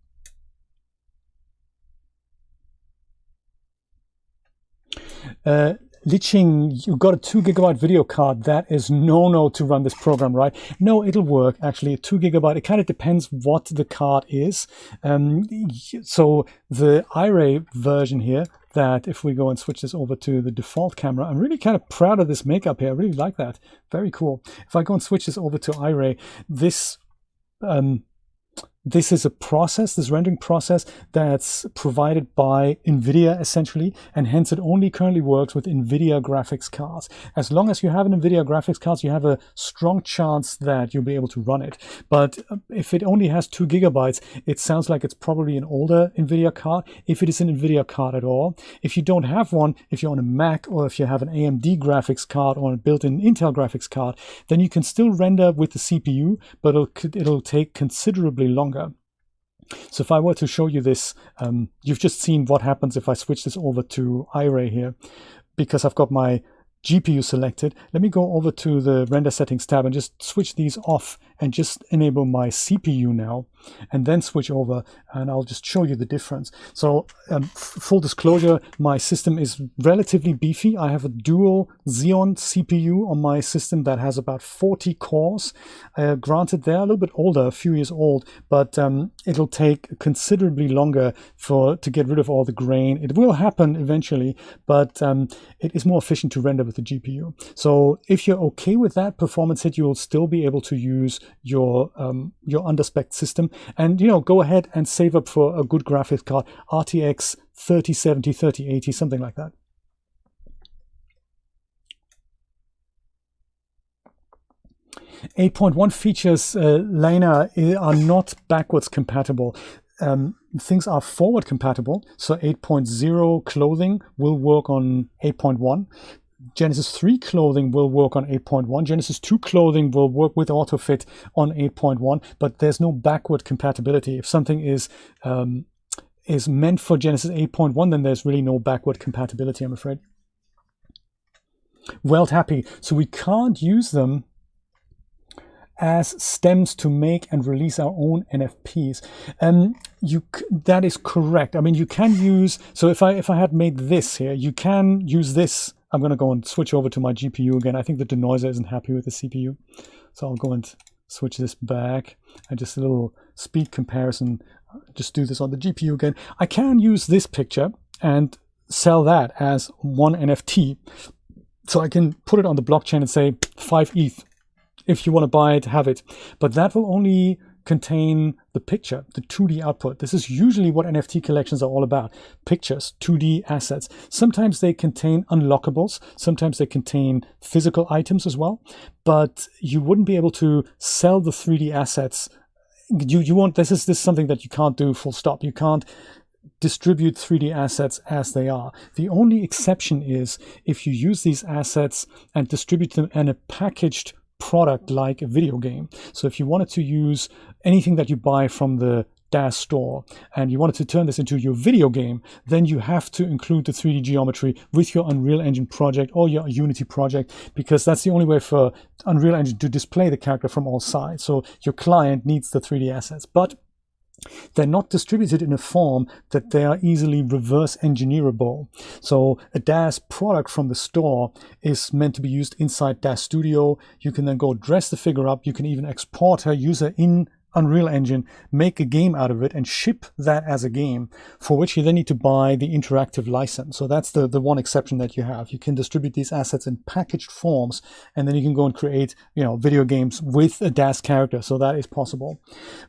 Liching, you've got a 2 GB video card. That is no to run this program, right? No, it'll work actually. 2 GB. It kind of depends what the card is. So the Iray version here, that if we go and switch this over to the default camera, I'm really kind of proud of this makeup here. I really like that. Very cool. If I go and switch this over to Iray, this is a process, this rendering process that's provided by NVIDIA essentially, and hence it only currently works with NVIDIA graphics cards. As long as you have an NVIDIA graphics card, you have a strong chance that you'll be able to run it. But if it only has 2 GB, it sounds like it's probably an older NVIDIA card, if it is an NVIDIA card at all. If you don't have one, if you're on a Mac or if you have an AMD graphics card or a built-in Intel graphics card, then you can still render with the CPU, but it'll take considerably longer. So if I were to show you this, you've just seen what happens if I switch this over to Iray here, because I've got my GPU selected. Let me go over to the render settings tab and just switch these off and just enable my CPU now, and then switch over, and I'll just show you the difference. So full disclosure, my system is relatively beefy. I have a dual Xeon CPU on my system that has about 40 cores. Granted, they're a little bit older, a few years old, but it'll take considerably longer to get rid of all the grain. It will happen eventually, but it is more efficient to render with the GPU. So if you're okay with that performance hit, you'll still be able to use your underspec system, and go ahead and save up for a good graphics card, RTX 3070, 3080, something like that. .8.1 features, Lena, are not backwards compatible. Things are forward compatible, so 8.0 clothing will work on 8.1. Genesis 3 clothing will work on 8.1. Genesis 2 clothing will work with AutoFit on 8.1, but there's no backward compatibility. If something is meant for Genesis 8.1, then there's really no backward compatibility, I'm afraid. Weld happy. So we can't use them as stems to make and release our own NFPs. That is correct. I mean, you can use, so if I had made this here, you can use this. I'm going to go and switch over to my GPU again. I think the denoiser isn't happy with the CPU. So I'll go and switch this back and just a little speed comparison. Just do this on the GPU again. I can use this picture and sell that as one NFT. So I can put it on the blockchain and say 5 ETH. If you want to buy it, have it. But that will only contain the picture, the 2D output. This is usually what NFT collections are all about. Pictures, 2D assets. Sometimes they contain unlockables. Sometimes they contain physical items as well. But you wouldn't be able to sell the 3D assets. You won't. This is something that you can't do full stop. You can't distribute 3D assets as they are. The only exception is if you use these assets and distribute them in a packaged product like a video game. So if you wanted to use anything that you buy from the Daz store and you wanted to turn this into your video game, then you have to include the 3D geometry with your Unreal Engine project or your Unity project, because that's the only way for Unreal Engine to display the character from all sides. So your client needs the 3D assets, but they're not distributed in a form that they are easily reverse engineerable. So a Daz product from the store is meant to be used inside Daz Studio. You can then go dress the figure up. You can even export her user in Unreal Engine, make a game out of it, and ship that as a game, for which you then need to buy the interactive license. So that's the one exception that you have. You can distribute these assets in packaged forms, and then you can go and create video games with a Daz character. So that is possible.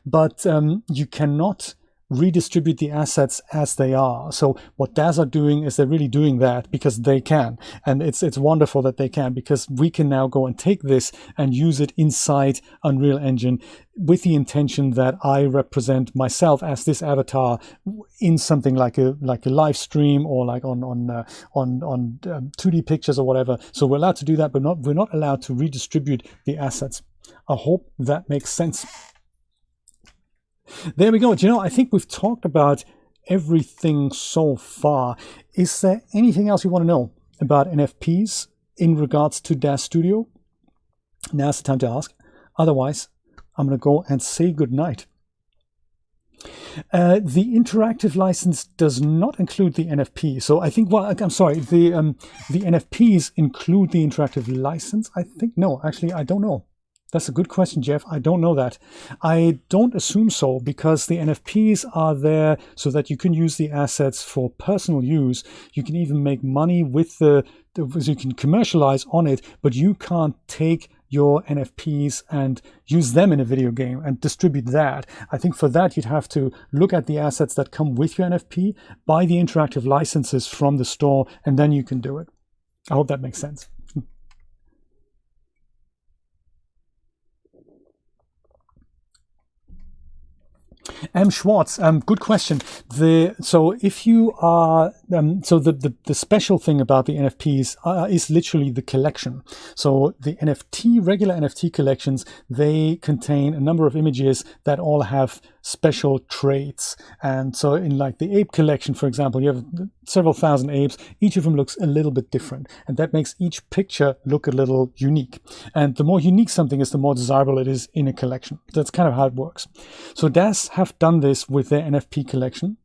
But you cannot redistribute the assets as they are. So what Daz are doing is they're really doing that because they can. And it's wonderful that they can, because we can now go and take this and use it inside Unreal Engine with the intention that I represent myself as this avatar in something like a live stream or like on 2D pictures or whatever. So we're allowed to do that, but we're not allowed to redistribute the assets. I hope that makes sense. There we go. I think we've talked about everything so far. Is there anything else you want to know about NFPs in regards to Daz Studio? Now's the time to ask. Otherwise, I'm going to go and say goodnight. The interactive license does not include the NFP. So I think, well, I'm sorry, the NFPs include the interactive license. I think, no, actually, I don't know. That's a good question, Jeff. I don't know that. I don't assume so, because the NFPs are there so that you can use the assets for personal use. You can even make money with so you can commercialize on it, but you can't take your NFPs and use them in a video game and distribute that. I think for that, you'd have to look at the assets that come with your NFP, buy the interactive licenses from the store, and then you can do it. I hope that makes sense. M. Schwartz, good question. So if you are, so the special thing about the NFPs is literally the collection. So the regular NFT collections, they contain a number of images that all have special traits. And so in like the ape collection, for example, you have several thousand apes. Each of them looks a little bit different. And that makes each picture look a little unique. And the more unique something is, the more desirable it is in a collection. That's kind of how it works. So Daz have done this with their NFP collection.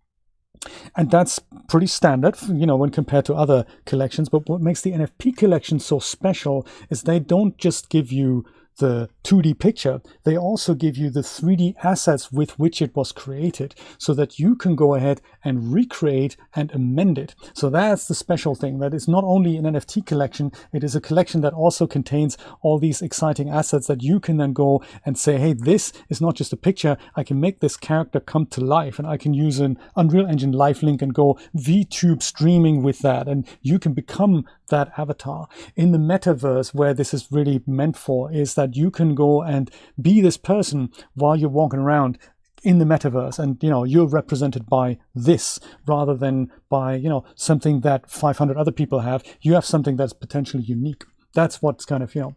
And that's pretty standard, you know, when compared to other collections. But what makes the NFP collection so special is they don't just give you the 2D picture, they also give you the 3D assets with which it was created, so that you can go ahead and recreate and amend it. So that's the special thing, that is not only an NFT collection, it is a collection that also contains all these exciting assets that you can then go and say, hey, this is not just a picture, I can make this character come to life, and I can use an Unreal Engine lifelink and go VTube streaming with that, and you can become that avatar. In the metaverse, where this is really meant for, is that you can go and be this person while you're walking around in the metaverse, and you know, you're represented by this rather than by, you know, something that 500 other people have. You have something that's potentially unique. That's what's kind of, you know,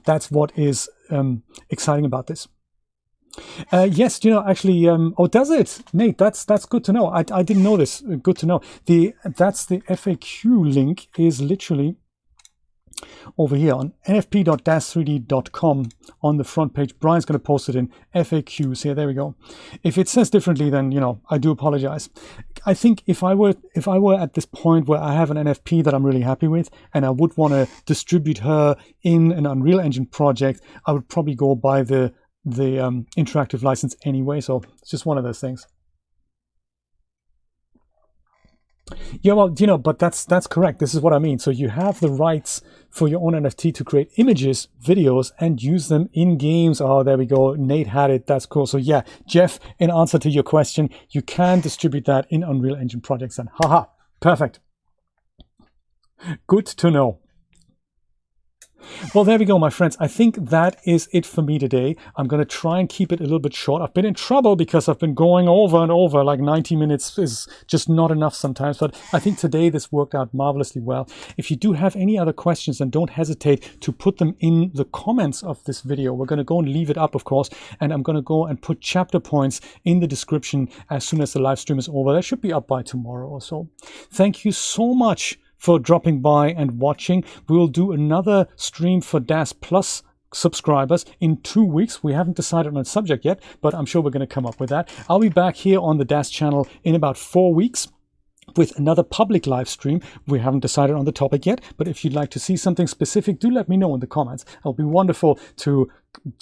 that's what is exciting about this. Yes, you know, actually, oh, does it, Nate? That's good to know. I didn't know this. Good to know. That's the FAQ link is literally over here on nfp.daz3d.com on the front page. Brian's going to post it in FAQs here. There we go. If it says differently, then, you know, I do apologize. I think if I were at this point where I have an NFP that I'm really happy with, and I would want to distribute her in an Unreal Engine project, I would probably go by the interactive license anyway. So it's just one of those things. Yeah, well, you know, but that's correct. This is what I mean. So you have the rights for your own NFT to create images, videos, and use them in games. Oh, there we go. Nate had it. That's cool. So yeah, Jeff, in answer to your question, you can distribute that in Unreal Engine projects. And haha, perfect. Good to know. Well, there we go, my friends. I think that is it for me today. I'm going to try and keep it a little bit short. I've been in trouble because I've been going over and over. Like 90 minutes is just not enough sometimes. But I think today this worked out marvelously well. If you do have any other questions, then don't hesitate to put them in the comments of this video. We're going to go and leave it up, of course. And I'm going to go and put chapter points in the description as soon as the live stream is over. That should be up by tomorrow or so. Thank you so much for dropping by and watching. We'll do another stream for Daz Plus subscribers in 2 weeks. We haven't decided on a subject yet, but I'm sure we're going to come up with that. I'll be back here on the Daz channel in about 4 weeks with another public live stream. We haven't decided on the topic yet, but if you'd like to see something specific, do let me know in the comments. It'll be wonderful to,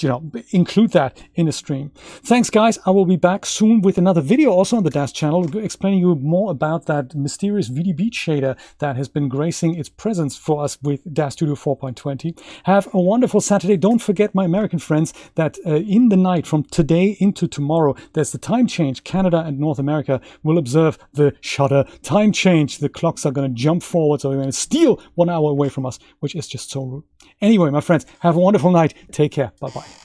you know, include that in a stream. Thanks, guys. I will be back soon with another video also on the Daz channel, explaining you more about that mysterious VDB shader that has been gracing its presence for us with Daz Studio 4.20. Have a wonderful Saturday. Don't forget, my American friends, that in the night from today into tomorrow, there's the time change. Canada and North America will observe the Shutter time change. The clocks are going to jump forward, so they're going to steal 1 hour away from us, which is just so rude. Anyway, my friends, have a wonderful night. Take care. Bye-bye.